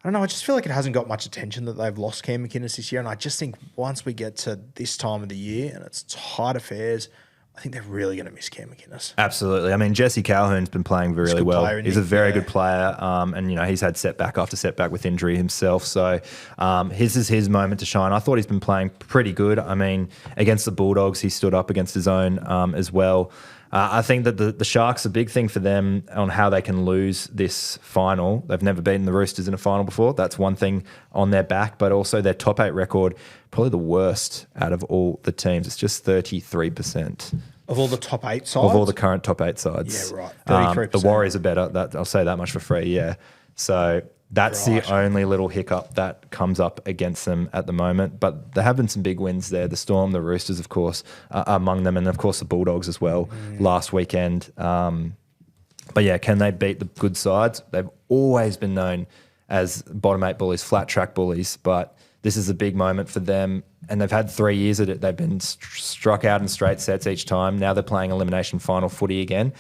I don't know, I just feel like it hasn't got much attention that they've lost Cam McInnes this year. And I just think once we get to this time of the year and it's tight affairs, I think they're really going to miss Cam McInnes. Absolutely. I mean, Jesse Calhoun's been playing really well. He's a very good player, and he's had setback after setback with injury himself. So his is his moment to shine. I thought he's been playing pretty good. I mean, against the Bulldogs, he stood up against his own as well. I think that the Sharks, a big thing for them on how they can lose this final. They've never beaten the Roosters in a final before. That's one thing on their back, but also their top 8 record, probably the worst out of all the teams. It's just 33%. Of all the top 8 sides? Of all the current top 8 sides. Yeah, right. 33%. The Warriors are better. I'll say that much for free, yeah. So that's the only little hiccup that comes up against them at the moment. But there have been some big wins there. The Storm, the Roosters, of course, among them, and of course the Bulldogs as well last weekend. But yeah, can they beat the good sides? They've always been known as bottom 8 bullies, flat track bullies, but this is a big moment for them. And they've had 3 years at it. They've been struck out in straight sets each time. Now they're playing elimination final footy again.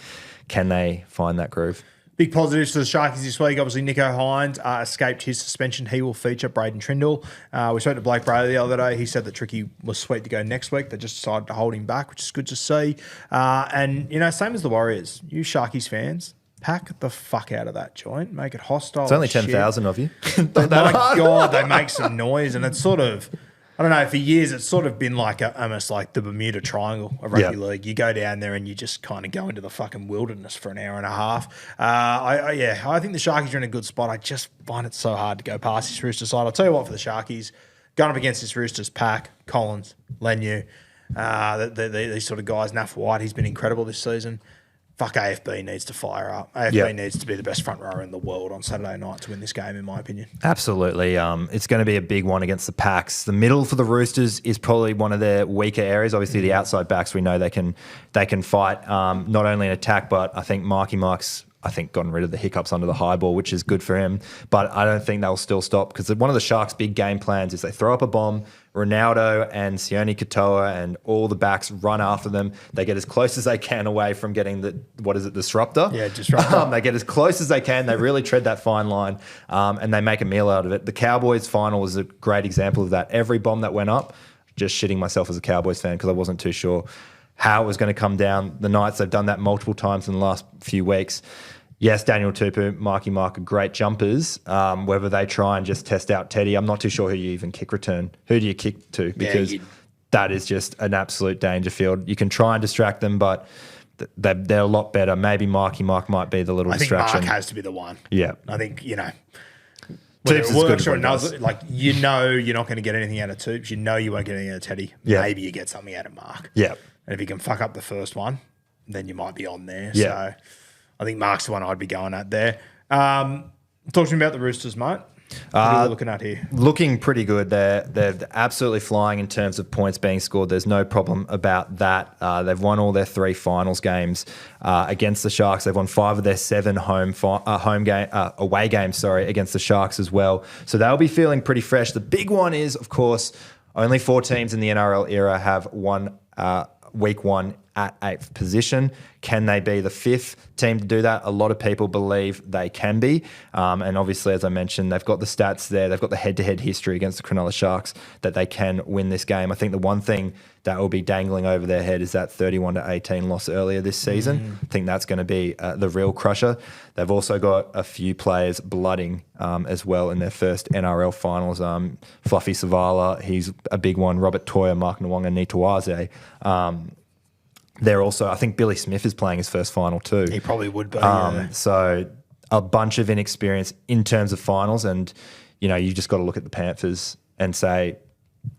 Can they find that groove? Big positives for the Sharkies this week. Obviously, Nico Hines escaped his suspension. He will feature Braden Trindle. We spoke to Blake Brayley the other day. He said that Tricky was sweet to go next week. They just decided to hold him back, which is good to see. And, same as the Warriors. You Sharkies fans, pack the fuck out of that joint. Make it hostile. It's only 10,000 of you. My God, they make some noise. And it's sort of, I don't know, for years it's sort of been like almost like the Bermuda Triangle of rugby league. You go down there and you just kind of go into the fucking wilderness for an hour and a half. I think the Sharkies are in a good spot. I just find it so hard to go past this Roosters side. I'll tell you what, for the Sharkies, going up against this Roosters pack, Collins, Leniu, These sort of guys. Naff White, he's been incredible this season. Fuck, AFB needs to fire up. AFB needs to be the best front rower in the world on Saturday night to win this game, in my opinion. Absolutely. It's going to be a big one against the Packs. The middle for the Roosters is probably one of their weaker areas. Obviously, the outside backs, we know they can fight not only in attack, but I think Mark's gotten rid of the hiccups under the high ball, which is good for him. But I don't think they'll still stop, because one of the Sharks' big game plans is they throw up a bomb, Ronaldo and Sione Katoa and all the backs run after them. They get as close as they can away from getting disruptor? Yeah, disruptor. They get as close as they can. They really tread that fine line, and they make a meal out of it. The Cowboys final was a great example of that. Every bomb that went up, just shitting myself as a Cowboys fan because I wasn't too sure how it was going to come down. The Knights, they've done that multiple times in the last few weeks. Yes, Daniel Tupu, Mark are great jumpers. Whether they try and just test out Teddy, I'm not too sure who you even kick return. Who do you kick to? Because that is just an absolute danger field. You can try and distract them, but they're a lot better. Maybe Mark might be the little distraction. I think Mark has to be the one. Yeah. I think, whether Toops it is works good or it doesn't, you're not going to get anything out of Toops. You know you won't get anything out of Teddy. Yeah. Maybe you get something out of Mark. Yeah. And if you can fuck up the first one, then you might be on there. Yeah. So I think Mark's the one I'd be going at there. Talk to me about the Roosters, mate. What are we looking at here? Looking pretty good. They're absolutely flying in terms of points being scored. There's no problem about that. They've won all their 3 finals games against the Sharks. They've won 5 of their 7 away games against the Sharks as well. So they'll be feeling pretty fresh. The big one is, of course, only 4 teams in the NRL era have won week 1 at 8th position. Can they be the 5th team to do that? A lot of people believe they can be. And obviously, as I mentioned, they've got the stats there. They've got the head-to-head history against the Cronulla Sharks that they can win this game. I think the one thing that will be dangling over their head is that 31-18 loss earlier this season. I think that's going to be the real crusher. They've also got a few players blooding as well in their first NRL finals. Fluffy Savala, he's a big one. Robert Toya, Mark Nwanga, Nitawaze. They're also, I think Billy Smith is playing his first final too. He probably would be. So a bunch of inexperience in terms of finals, and you just got to look at the Panthers and say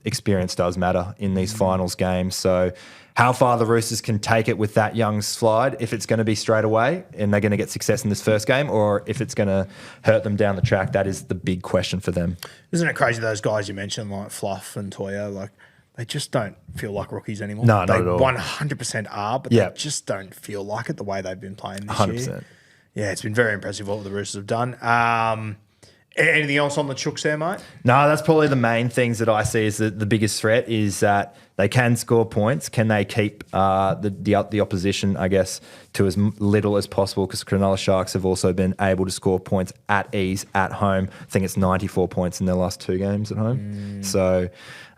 experience does matter in these finals games. So how far the Roosters can take it with that young slide, if it's going to be straight away and they're going to get success in this first game, or if it's going to hurt them down the track, that is the big question for them. Isn't it crazy, those guys you mentioned, like Fluff and Toya, they just don't feel like rookies anymore. No, not at all. They 100% are, but they just don't feel like it the way they've been playing this 100%. year. Yeah, it's been very impressive what the Roosters have done. Anything else on the Chooks there, mate? No, that's probably the main things that I see as the biggest threat is that they can score points. Can they keep the opposition, I guess, to as little as possible? Because Cronulla Sharks have also been able to score points at ease at home. I think it's 94 points in their last 2 games at home. So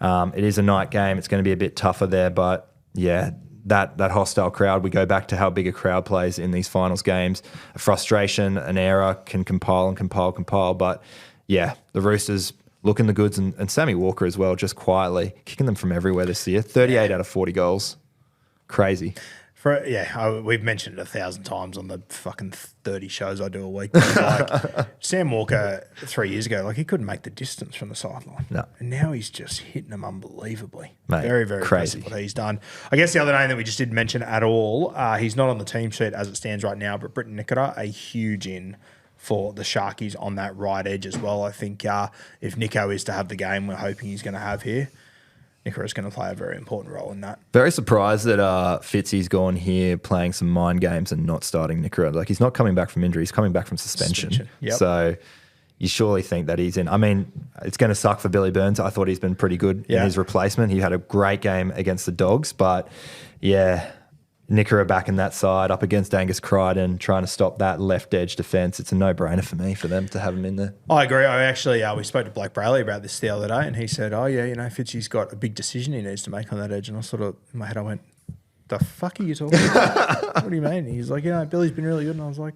it is a night game. It's going to be a bit tougher there. But, yeah, that hostile crowd, we go back to how big a crowd plays in these finals games. A frustration, an error can compile. But, yeah, the Roosters looking the goods, and Sammy Walker as well, just quietly kicking them from everywhere this year. 38 out of 40 goals. Crazy. We've mentioned it 1,000 times on the fucking 30 shows I do a week. Like, Sam Walker 3 years ago, he couldn't make the distance from the sideline. No. And now he's just hitting them unbelievably. Mate, very, very crazy impressive what he's done. I guess the other name that we just didn't mention at all, he's not on the team sheet as it stands right now, but Britton Nikora, a huge in for the Sharkies on that right edge as well. I think if Nico is to have the game we're hoping he's going to have here, Nikora is going to play a very important role in that. Very surprised that Fitzy's gone here playing some mind games and not starting Nikora. He's not coming back from injury. He's coming back from suspension. Yep. So you surely think that he's in. I mean, it's going to suck for Billy Burns. I thought he's been pretty good in his replacement. He had a great game against the Dogs. But, yeah, Nikora back in that side up against Angus Crichton, trying to stop that left edge defence. It's a no-brainer for me for them to have him in there. I agree. I actually, we spoke to Blake Brayley about this the other day, and he said, Fitzy's got a big decision he needs to make on that edge. And I sort of, in my head, I went, the fuck are you talking about? What do you mean? He's like, Billy's been really good. And I was like,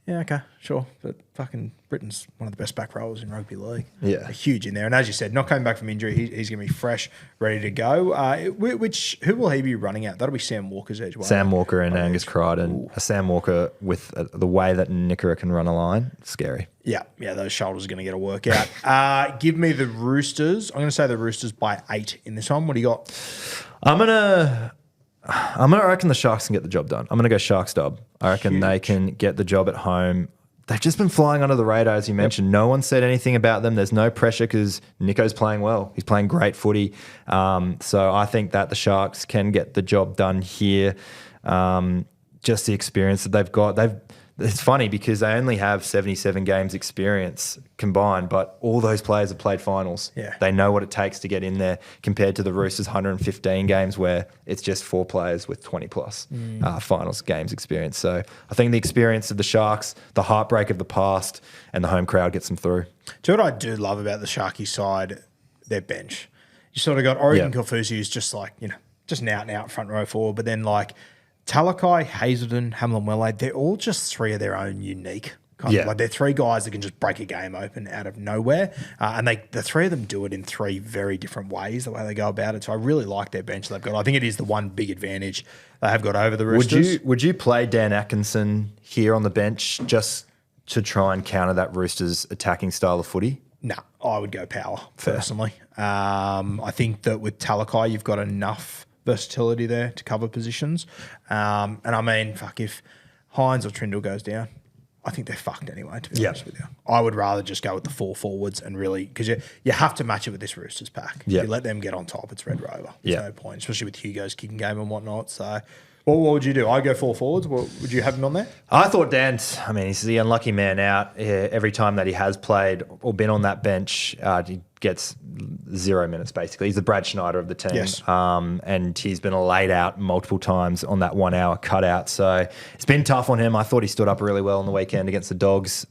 yeah, okay, sure. But fucking Britain's one of the best back rowers in rugby league. Yeah. A huge in there. And as you said, not coming back from injury, he's going to be fresh, ready to go. Who will he be running at? That'll be Sam Walker's edge. Sam Walker and Angus Crichton. Sam Walker with the way that Nikora can run a line, scary. Yeah, those shoulders are going to get a workout. Give me the Roosters. I'm going to say the Roosters by 8 in this one. What do you got? I reckon the Sharks can get the job done. I'm gonna go Sharks dub. I reckon they can get the job at home. They've just been flying under the radar, as you mentioned. No one said anything about them. There's no pressure because Nico's playing well. He's playing great footy. So I think that the Sharks can get the job done here. Just the experience that they've got. It's funny because they only have 77 games experience combined, but all those players have played finals. Yeah. They know what it takes to get in there compared to the Roosters' 115 games where it's just 4 players with 20-plus finals games experience. So I think the experience of the Sharks, the heartbreak of the past, and the home crowd gets them through. Do you know what I do love about the Sharky side? Their bench. You sort of got Oregon Kaufusi, who's just like, just an out-and-out front row forward, but then like Talakai, Hazelden, Hamlin-Welle, they're all just 3 of their own unique kind of. Like they're 3 guys that can just break a game open out of nowhere. And the 3 of them do it in 3 very different ways, the way they go about it. So I really like their bench they've got. I think it is the one big advantage they have got over the Roosters. Would you play Dan Atkinson here on the bench just to try and counter that Roosters attacking style of footy? No, I would go power, personally. I think that with Talakai, you've got enough versatility there to cover positions. And I mean, if Hines or Trindle goes down, I think they're fucked anyway, to be honest with you. I would rather just go with the 4 forwards and really, because you have to match it with this Roosters pack. Yeah. You let them get on top, it's Red Rover. There's no point, especially with Hugo's kicking game and whatnot. So what would you do? I'd go 4 forwards. Would you have him on there? I thought he's the unlucky man out. Every time that he has played or been on that bench, he gets 0 minutes basically. He's the Brad Schneider of the team. Yes. And he's been laid out multiple times on that 1 hour cutout. So it's been tough on him. I thought he stood up really well on the weekend against the Dogs.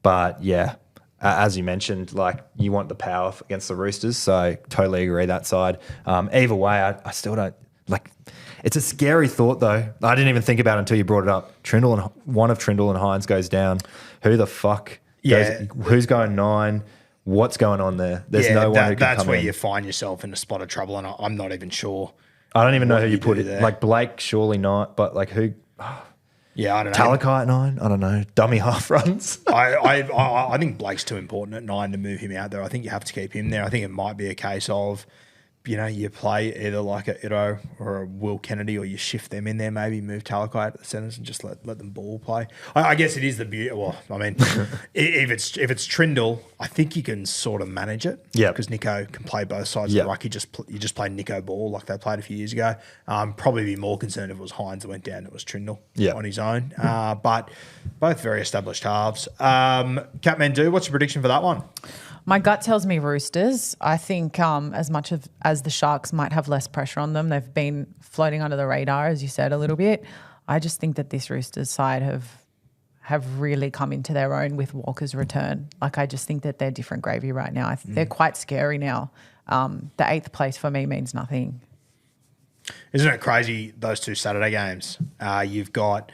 But yeah, as you mentioned, like you want the power against the Roosters. So totally agree that side. Either way, I still don't like. It's a scary thought, though. I didn't even think about it until you brought it up. One of Trindle and Hines goes down. Who the fuck? Who's going 9? What's going on there? There's no one who can that's come where in. you find yourself in a spot of trouble, and I'm not even sure. I don't even know who you put do it. there. Like Blake, surely not. But like who? Yeah, I don't know. Talakai at 9? I don't know. Dummy half runs. I think Blake's too important at 9 to move him out there. I think you have to keep him there. I think it might be a case of, you play either like a Ito or a Will Kennedy, or you shift them in there, maybe move Talakai out to the centres and just let them ball play. I guess it is the beauty. Well, I mean, if it's Trindle, I think you can sort of manage it. Yeah, because Nico can play both sides of the ruck. You just play Nico ball like they played a few years ago. Probably be more concerned if it was Hines that went down. It was Trindle on his own. But both very established halves. Catmandu, what's your prediction for that one? My gut tells me Roosters. I think as much as the Sharks might have less pressure on them, they've been floating under the radar, as you said, a little bit. I just think that this Roosters side have really come into their own with Walker's return. Like, I just think that they're different gravy right now. They're quite scary now. The 8th place for me means nothing. Isn't it crazy, those 2 Saturday games? You've got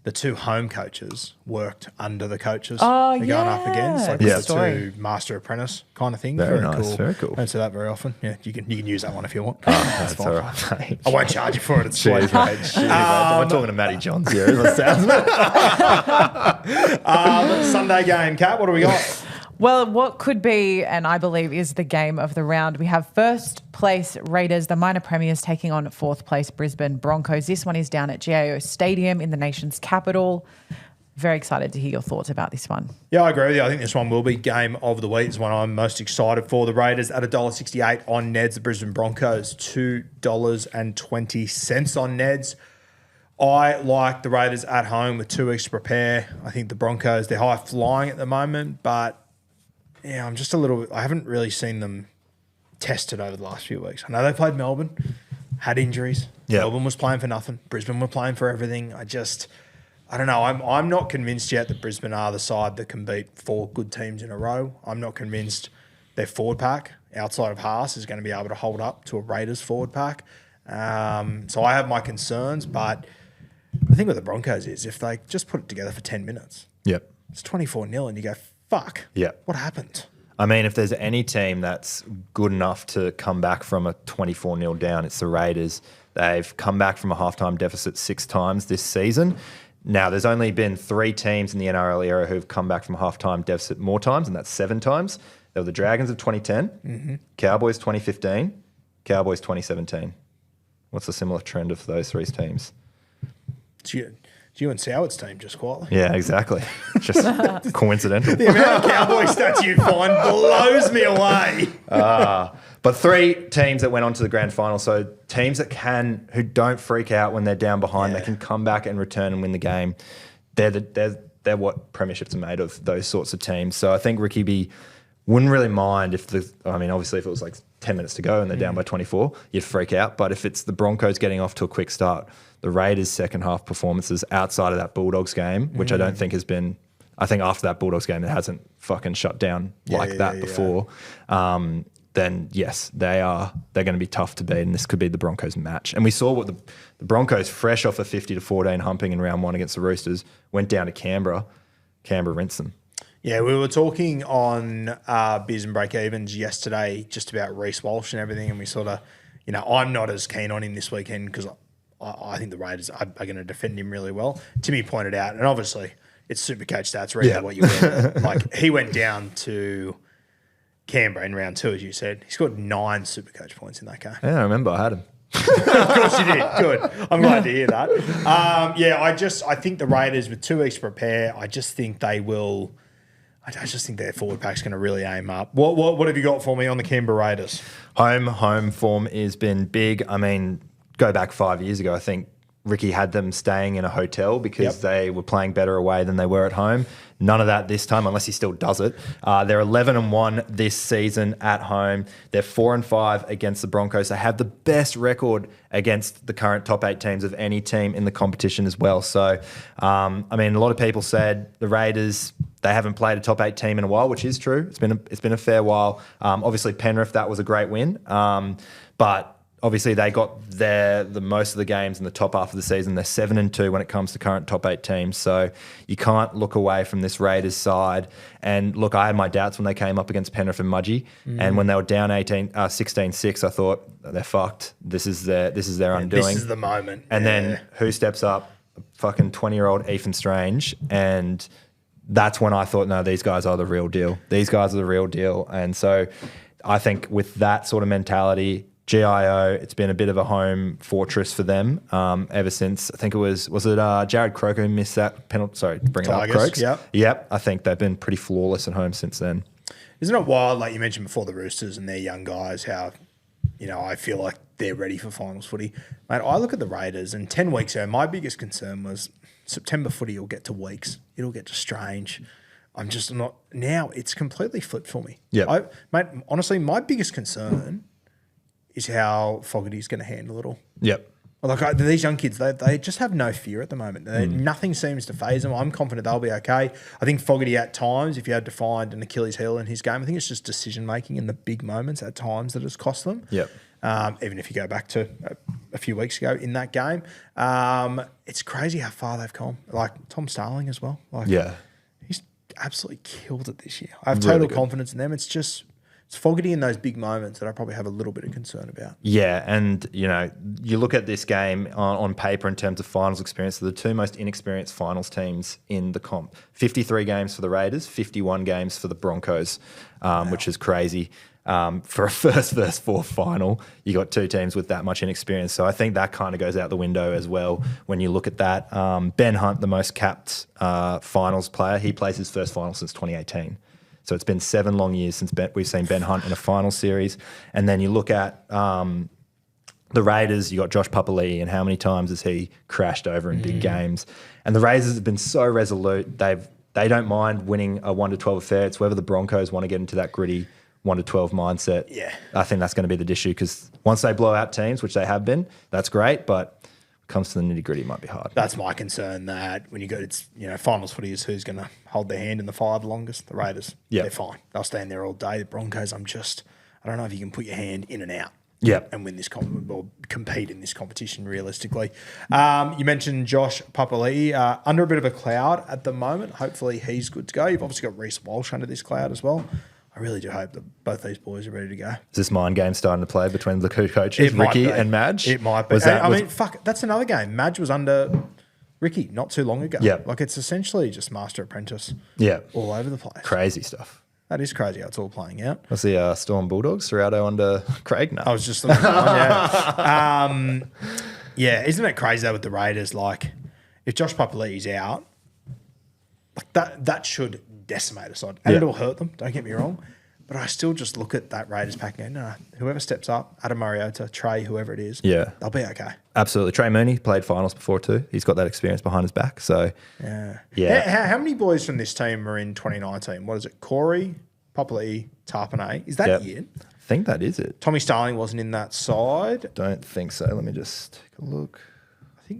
the 2 home coaches worked under the coaches. Oh, they're going up against, like Good the story. 2 master apprentice kind of thing. Very nice, very cool. Don't see that very often. Yeah, you can use that one if you want. That's fine. All right, mate. I won't charge you for it. It's sweet. Cheers, mate. Cheers, mate. I'm talking to Matty Johns here. That sounds Sunday game, Kat. What do we got? Well, what could be, and I believe is the game of the round, we have first place Raiders, the minor premiers, taking on 4th place Brisbane Broncos. This one is down at GIO Stadium in the nation's capital. Very excited to hear your thoughts about this one. Yeah, I agree with you. I think this one will be game of the week. It's one I'm most excited for. The Raiders at $1.68 on Neds. The Brisbane Broncos, $2.20 on Neds. I like the Raiders at home with 2 weeks to prepare. I think the Broncos, they're high flying at the moment, but yeah, I haven't really seen them tested over the last few weeks. I know they played Melbourne, had injuries. Yeah. Melbourne was playing for nothing. Brisbane were playing for everything. I don't know. I'm not convinced yet that Brisbane are the side that can beat 4 good teams in a row. I'm not convinced their forward pack outside of Haas is going to be able to hold up to a Raiders forward pack. So I have my concerns, but the thing with the Broncos is if they just put it together for 10 minutes, it's 24-0 and you go, fuck, what happened? I mean, if there's any team that's good enough to come back from a 24-0 down, it's the Raiders. They've come back from a halftime deficit 6 times this season. Now, there's only been 3 teams in the NRL era who've come back from a halftime deficit more times, and that's 7 times. They were the Dragons of 2010, Cowboys 2015, Cowboys 2017. What's the similar trend of those three teams? It's you and Soward's team, just quietly. Yeah, exactly. Just coincidental. The amount of Cowboy stats you find blows me away. But three teams that went on to the grand final. So teams who don't freak out when they're down behind, they can come back and return and win the game. They're what premierships are made of, those sorts of teams. So I think Ricky B wouldn't really mind obviously if it was like 10 minutes to go and they're down by 24, you'd freak out. But if it's the Broncos getting off to a quick start, the Raiders' second half performances outside of that Bulldogs game, which I don't think has been, I think after that Bulldogs game, it hasn't fucking shut down before. Then yes, they're going to be tough to beat, and this could be the Broncos' match. And we saw what the Broncos, fresh off a 50-14 humping in round one against the Roosters, went down to Canberra. Canberra rinsed them. Yeah, we were talking on Beers and Break Evens yesterday just about Reece Walsh and everything, and we sort of, I'm not as keen on him this weekend because I think the Raiders are going to defend him really well. Timmy pointed out, and obviously it's Supercoach stats, read what you read. Like, he went down to Canberra in round 2, as you said. He scored 9 Supercoach points in that game. Yeah, I remember. I had him. Of course you did. Good. I'm glad to hear that. I think the Raiders, with 2 weeks to prepare, I just think they will. I just think their forward pack's going to really aim up. What have you got for me on the Canberra Raiders? Home form has been big. I mean, go back 5 years ago, I think Ricky had them staying in a hotel because they were playing better away than they were at home. None of that this time, unless he still does it. They're 11-1 this season at home. They're 4-5 against the Broncos. They have the best record against the current top 8 teams of any team in the competition as well. So, a lot of people said the Raiders, they haven't played a top 8 team in a while, which is true. It's been a fair while. Obviously, Penrith, that was a great win. But obviously, they got the most of the games in the top half of the season. They're 7-2 when it comes to current top 8 teams. So you can't look away from this Raiders side. And look, I had my doubts when they came up against Penrith and Mudgee. And when they were down 16-6, I thought, they're fucked. This is their undoing. This is the moment. And then who steps up? Fucking 20-year-old Ethan Strange. And that's when I thought, no, these guys are the real deal. These guys are the real deal. And so I think with that sort of mentality, GIO, it's been a bit of a home fortress for them ever since. I think it was Jared Croker who missed that penalty? Sorry, bring it up, Crokes. Yep. I think they've been pretty flawless at home since then. Isn't it wild, like you mentioned before, the Roosters and their young guys, how, I feel like they're ready for finals footy. Mate, I look at the Raiders, and 10 weeks ago, my biggest concern was September footy will get to weeks. It'll get to strange. I'm just not... Now, it's completely flipped for me. Yeah. Mate, honestly, my biggest concern is how Fogarty's going to handle it all. Yep. Like, these young kids, they just have no fear at the moment. Nothing seems to faze them. I'm confident they'll be okay. I think Fogarty at times, if you had to find an Achilles heel in his game, I think it's just decision-making in the big moments at times that has cost them. Yep. Even if you go back to a few weeks ago in that game. It's crazy how far they've come. Like Tom Starling as well. He's absolutely killed it this year. I have total confidence in them. It's Fogarty in those big moments that I probably have a little bit of concern about. Yeah, and you look at this game on paper in terms of finals experience, they're the 2 most inexperienced finals teams in the comp. 53 games for the Raiders, 51 games for the Broncos, which is crazy. For a first versus 4th final, you got 2 teams with that much inexperience. So I think that kind of goes out the window as well when you look at that. Ben Hunt, the most capped finals player, he plays his first final since 2018. So it's been 7 long years since we've seen Ben Hunt in a final series. And then you look at the Raiders, you got Josh Papali'i, and how many times has he crashed over in big games? And the Raiders have been so resolute. They don't mind winning a 1-12 affair. It's whether the Broncos want to get into that gritty 1-12 mindset. Yeah. I think that's going to be the issue because once they blow out teams, which they have been, that's great. But comes to the nitty gritty, it might be hard. That's my concern. That when you go, it's finals footy is who's going to hold their hand in the fire the longest. The Raiders, they're fine. They'll stand there all day. The Broncos, I don't know if you can put your hand in and out. And win this or compete in this competition realistically. You mentioned Josh Papali'i under a bit of a cloud at the moment. Hopefully he's good to go. You've obviously got Reece Walsh under this cloud as well. I really do hope that both these boys are ready to go. Is this mind game starting to play between the two coaches, Ricky and Madge? It might be. That's another game. Madge was under Ricky not too long ago. Yeah. Like, it's essentially just master apprentice. Yeah. All over the place. Crazy stuff. That is crazy how it's all playing out. What's the Storm Bulldogs? Rando under Craig? No. I was just looking at one, yeah. Isn't it crazy though with the Raiders? Like, if Josh Papali'i's out, like that should decimate a side. And it'll hurt them, don't get me wrong. But I still just look at that Raiders pack and go, no, whoever steps up, Adam Mariota, Trey, whoever it is, they'll be okay. Absolutely. Trey Mooney played finals before too. He's got that experience behind his back. So, yeah. How many boys from this team are in 2019? What is it? Corey, Papali'i, Tarpanay. Is that it? I think that is it. Tommy Starling wasn't in that side. Don't think so. Let me just take a look.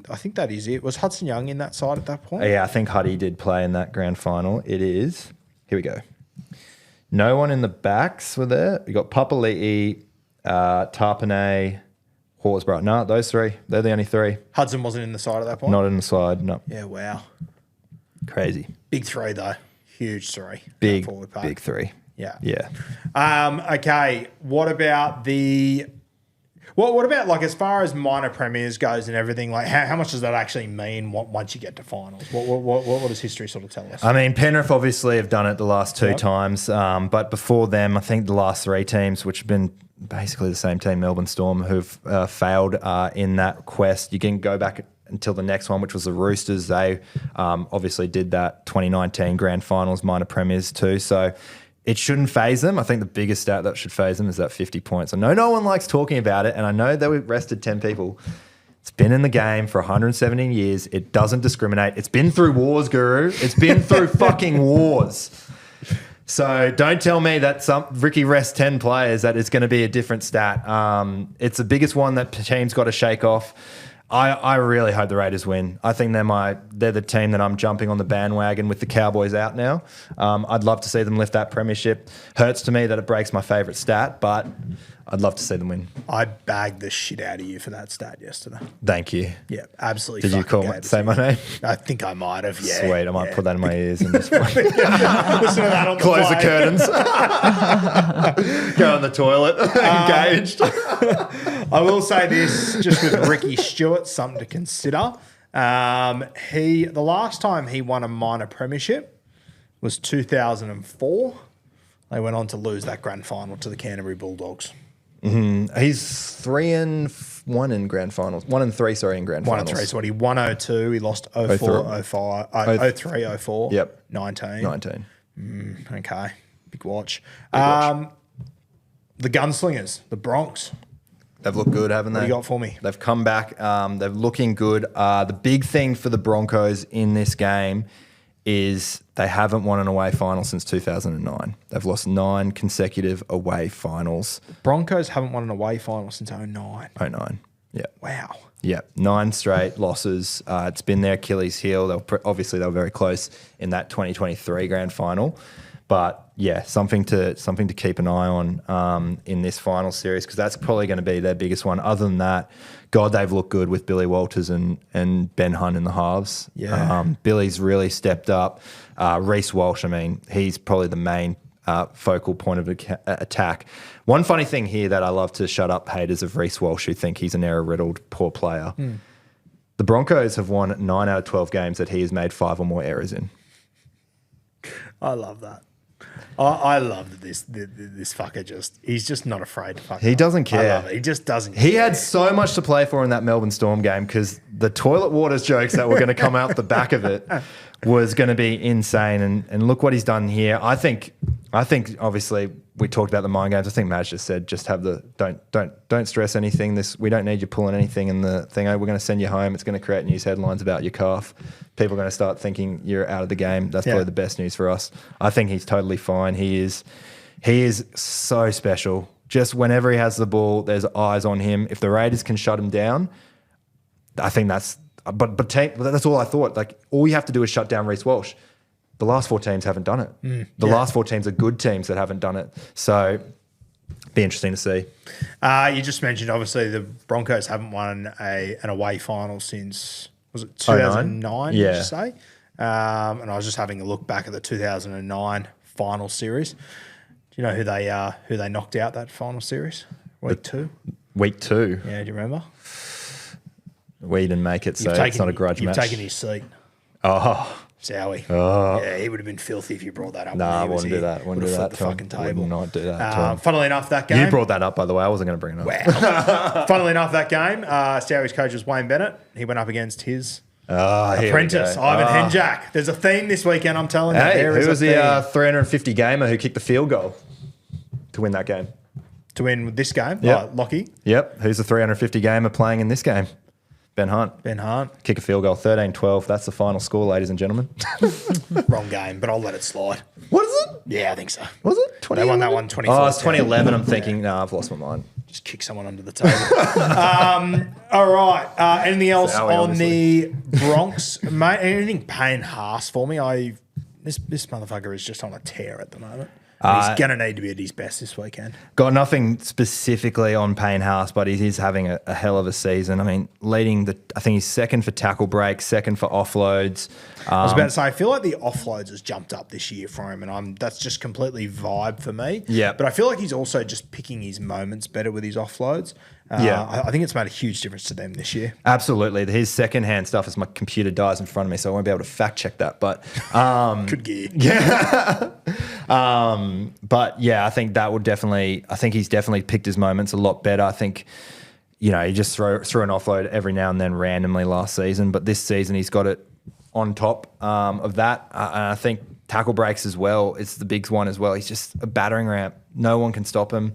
I think that is it. Was Hudson Young in that side at that point? Yeah, I think Huddy did play in that grand final. It is. Here we go. No one in the backs were there. We got Papali'i, Tarpanay, Horsburgh. No, those three. They're the only three. Hudson wasn't in the side at that point? Not in the side, no. Yeah, wow. Crazy. Big three, though. Huge three. Big forward pack. big three. Yeah. Yeah. Okay, what about what about like as far as minor premiers goes and everything? Like how much does that actually mean once you get to finals? What does history sort of tell us? I mean, Penrith obviously have done it the last two times, but before them, I think the last three teams, which have been basically the same team, Melbourne Storm, who've failed in that quest. You can go back until the next one, which was the Roosters. They obviously did that 2019 grand finals minor premiers too. So it shouldn't phase them. I think the biggest stat that should phase them is that 50 points. I know no one likes talking about it, and I know that we've rested 10 people. It's been in the game for 117 years. It doesn't discriminate. It's been through wars, Guru. It's been through fucking wars. So don't tell me that Ricky rests 10 players, that it's going to be a different stat. It's the biggest one that team's got to shake off. I really hope the Raiders win. I think they're the team that I'm jumping on the bandwagon with the Cowboys out now. I'd love to see them lift that premiership. Hurts to me that it breaks my favourite stat, but I'd love to see them win. I bagged the shit out of you for that stat yesterday. Thank you. Yeah, absolutely. Did you say my name? I think I might have, yeah. Sweet, I might put that in my ears and just Listen to that on the close the fly. curtains. Go on the toilet. Engaged. I will say this, just with Ricky Stewart, something to consider. The last time he won a minor premiership was 2004. They went on to lose that grand final to the Canterbury Bulldogs. Mm-hmm. He's 3-1 in grand finals. 1-3, in grand finals. 1-3. So what, he won 02, he lost 04, 05, 03, 04, yep. 19. Okay, big watch. Big watch. The Gunslingers, the Broncos. They've looked good, haven't they? What do you got for me? They've come back. They're looking good. The big thing for the Broncos in this game is they haven't won an away final since 2009. They've lost 9 consecutive away finals. Broncos haven't won an away final since 09. 09, yeah. Wow. Yeah, 9 straight losses. It's been their Achilles heel. Obviously, they were very close in that 2023 grand final. But yeah, something to keep an eye on in this final series, because that's probably going to be their biggest one. Other than that, God, they've looked good with Billy Walters and Ben Hunt in the halves. Yeah. Billy's really stepped up. Reece Walsh, I mean, he's probably the main focal point of attack. One funny thing here that I love to shut up haters of Reece Walsh who think he's an error-riddled poor player. The Broncos have won 9 out of 12 games that he has made 5 or more errors in. I love that. I love that this fucker he's just not afraid to fuck He up. doesn't care. I love it. He just doesn't He care. had so much to play for in that Melbourne Storm game, because the toilet waters jokes that were going to come out the back of it was going to be insane. And look what he's done here. I think obviously we talked about the mind games. I think Madge just said, just have the don't stress anything. We don't need you pulling anything in the thing. Oh, we're going to send you home. It's going to create news headlines about your calf. People are going to start thinking you're out of the game. That's probably the best news for us. I think he's totally fine. He is so special. Just whenever he has the ball, there's eyes on him. If the Raiders can shut him down, I think that's. But that's all I thought. Like, all you have to do is shut down Reece Walsh. The last 4 teams haven't done it. The last 4 teams are good teams that haven't done it. So, be interesting to see. You just mentioned, obviously, the Broncos haven't won an away final since, was it 2009, did you say? And I was just having a look back at the 2009 final series. Do you know who they knocked out that final series? Week 2? Week 2. Yeah, do you remember? We didn't make it, so it's not a grudge match. You've taken his seat. Oh, Sowie. Oh. Yeah, he would have been filthy if you brought that up. Nah, I when he was wouldn't do here. that. Wouldn't Would do have that flipped the to fucking him. table. Would not do that to him. Funnily enough, that game. You brought that up, by the way. I wasn't going to bring it up. Wow. Funnily enough, that game, Stowie's coach was Wayne Bennett. He went up against his Here we apprentice, go. Ivan Henjak. There's a theme this weekend, I'm telling you. Hey, There is who was a the theme. 350 gamer who kicked the field goal to win that game? To win this game? Yep. Lockie, Yep. Who's the 350 gamer playing in this game? Ben Hunt. Ben Hunt. Kick a field goal, 13-12. That's the final score, ladies and gentlemen. Wrong game, but I'll let it slide. What is it? Yeah, I think so. Was it? They won that one 24. Oh, it's 2011. I'm thinking, I've lost my mind. Just kick someone under the table. All right. Anything else Sowie, on obviously. the Bronx? Mate, anything Payne Haas for me? This motherfucker is just on a tear at the moment. He's going to need to be at his best this weekend. Got nothing specifically on Payne Haas, but he is having a hell of a season. I mean, I think he's second for tackle breaks, second for offloads. I was about to say, I feel like the offloads has jumped up this year for him, and that's just completely vibe for me. Yeah. But I feel like he's also just picking his moments better with his offloads. I think it's made a huge difference to them this year. Absolutely. His second-hand stuff, as my computer dies in front of me, so I won't be able to fact-check that. But Good gear. But yeah, I think that would definitely. I think he's definitely picked his moments a lot better. I think, he just threw an offload every now and then randomly last season, but this season he's got it on top of that. And I think tackle breaks as well. It's the big one as well. He's just a battering ramp. No one can stop him.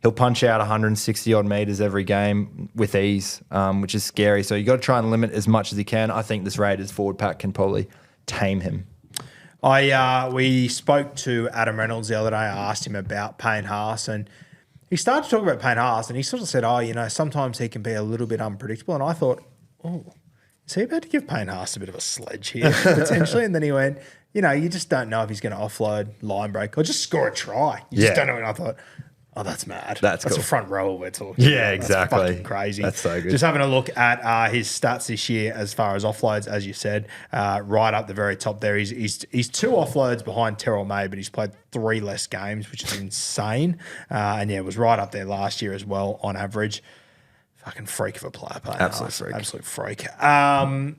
He'll punch out 160 odd meters every game with ease, which is scary. So you got to try and limit as much as he can. I think this Raiders forward pack can probably tame him. We spoke to Adam Reynolds the other day. I asked him about Payne Haas, and he started to talk about Payne Haas, and he sort of said, sometimes he can be a little bit unpredictable. And I thought, is he about to give Payne Haas a bit of a sledge here, potentially? And then he went, you just don't know if he's going to offload, line break, or just score a try. You just don't know. And I thought, that's mad. That's cool. a front row we're talking Yeah, about. exactly. That's fucking crazy. That's so good. Just having a look at his stats this year as far as offloads, as you said, right up the very top there. He's 2 offloads behind Terrell May, but he's played 3 less games, which is insane. It was right up there last year as well on average. Fucking freak of a player. Absolute freak. I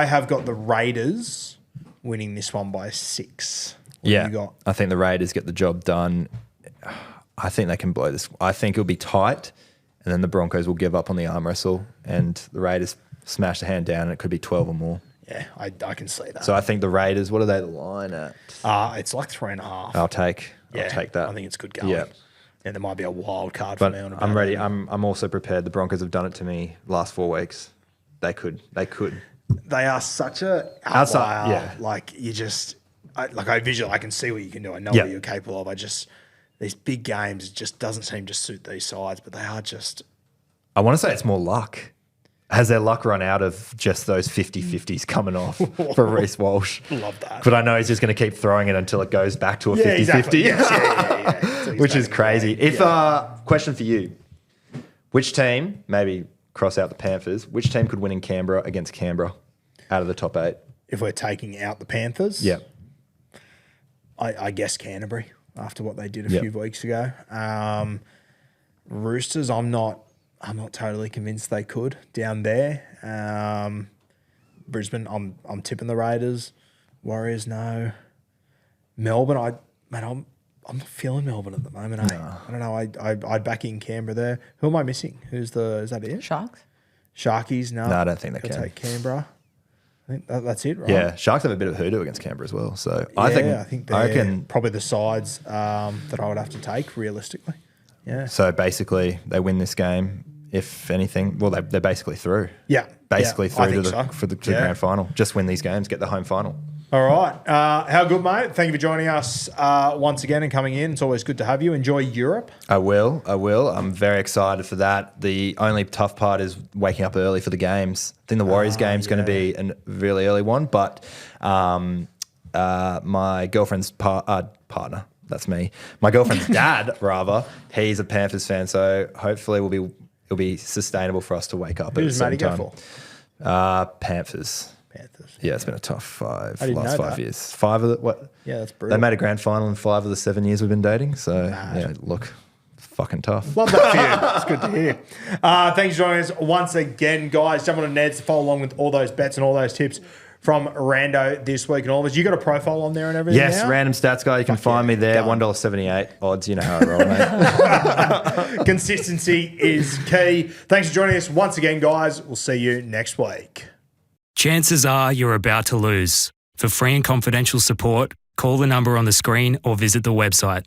have got the Raiders winning this one by 6. What have you got? I think the Raiders get the job done. I think they can blow this. I think it'll be tight, and then the Broncos will give up on the arm wrestle, and the Raiders smash the hand down, and it could be 12 or more. Yeah, I can see that. So I think the Raiders, what are they the line at? It's like 3.5. I'll take that. I think it's good going. Yeah. And there might be a wild card for But me on I'm ready. I'm also prepared. The Broncos have done it to me last 4 weeks. They could. They are such a Outside, outlier. yeah. Like you just, I can see what you can do. I know Yeah. what you're capable of. These big games, it just doesn't seem to suit these sides, but they are just. I want to say it's more luck. Has their luck run out of just those 50-50s coming off for Reece Walsh? Love that. But I know he's just going to keep throwing it until it goes back to a 50-50. Exactly. Yes, yeah. Which is crazy. Question for you. Which team, maybe cross out the Panthers, which team could win in Canberra against Canberra out of the top 8? If we're taking out the Panthers, Yeah. I guess Canterbury after what they did a Yep. few weeks ago. Roosters, I'm not totally convinced they could down there. Brisbane, I'm tipping the Raiders. Warriors, no. Melbourne, I'm not feeling Melbourne at the moment. I don't know. I'd back in Canberra there. Who am I missing? Is that it? Sharks? Sharkies, no. No, I don't think they They'll can. take Canberra. I think that's it, right? Yeah, Sharks have a bit of hoodoo against Canberra as well. So I I think I they're reckon. probably the sides that I would have to take realistically. Yeah. So basically, they win this game. If anything, well, they're basically through. Yeah. Basically Yeah, I through to think so. for the Yeah. grand final. Just win these games, get the home final. All right. How good, mate? Thank you for joining us once again and coming in. It's always good to have you. Enjoy Europe. I will. I'm very excited for that. The only tough part is waking up early for the games. I think the Warriors game's going to be a really early one, but my girlfriend's partner, that's me, my girlfriend's dad, rather, he's a Panthers fan, so hopefully it'll be sustainable for us to wake up Who at does the Matty same go time. for? Panthers. Panthers. Yeah, it's been a tough I didn't last know 5 that. years. 5 of the what? Yeah, that's They brutal. made a grand final in 5 of the 7 years we've been dating. So yeah, look, fucking tough. Love that for you. It's good to hear. Thanks for joining us once again, guys. Jump on the Neds to follow along with all those bets and all those tips from Rando this week and all of us. You got a profile on there and everything Yes, now? Random Stats Guy. You can find me there. go on. $1.78 odds. You know how I roll, mate. Consistency is key. Thanks for joining us once again, guys. We'll see you next week. Chances are you're about to lose. For free and confidential support, call the number on the screen or visit the website.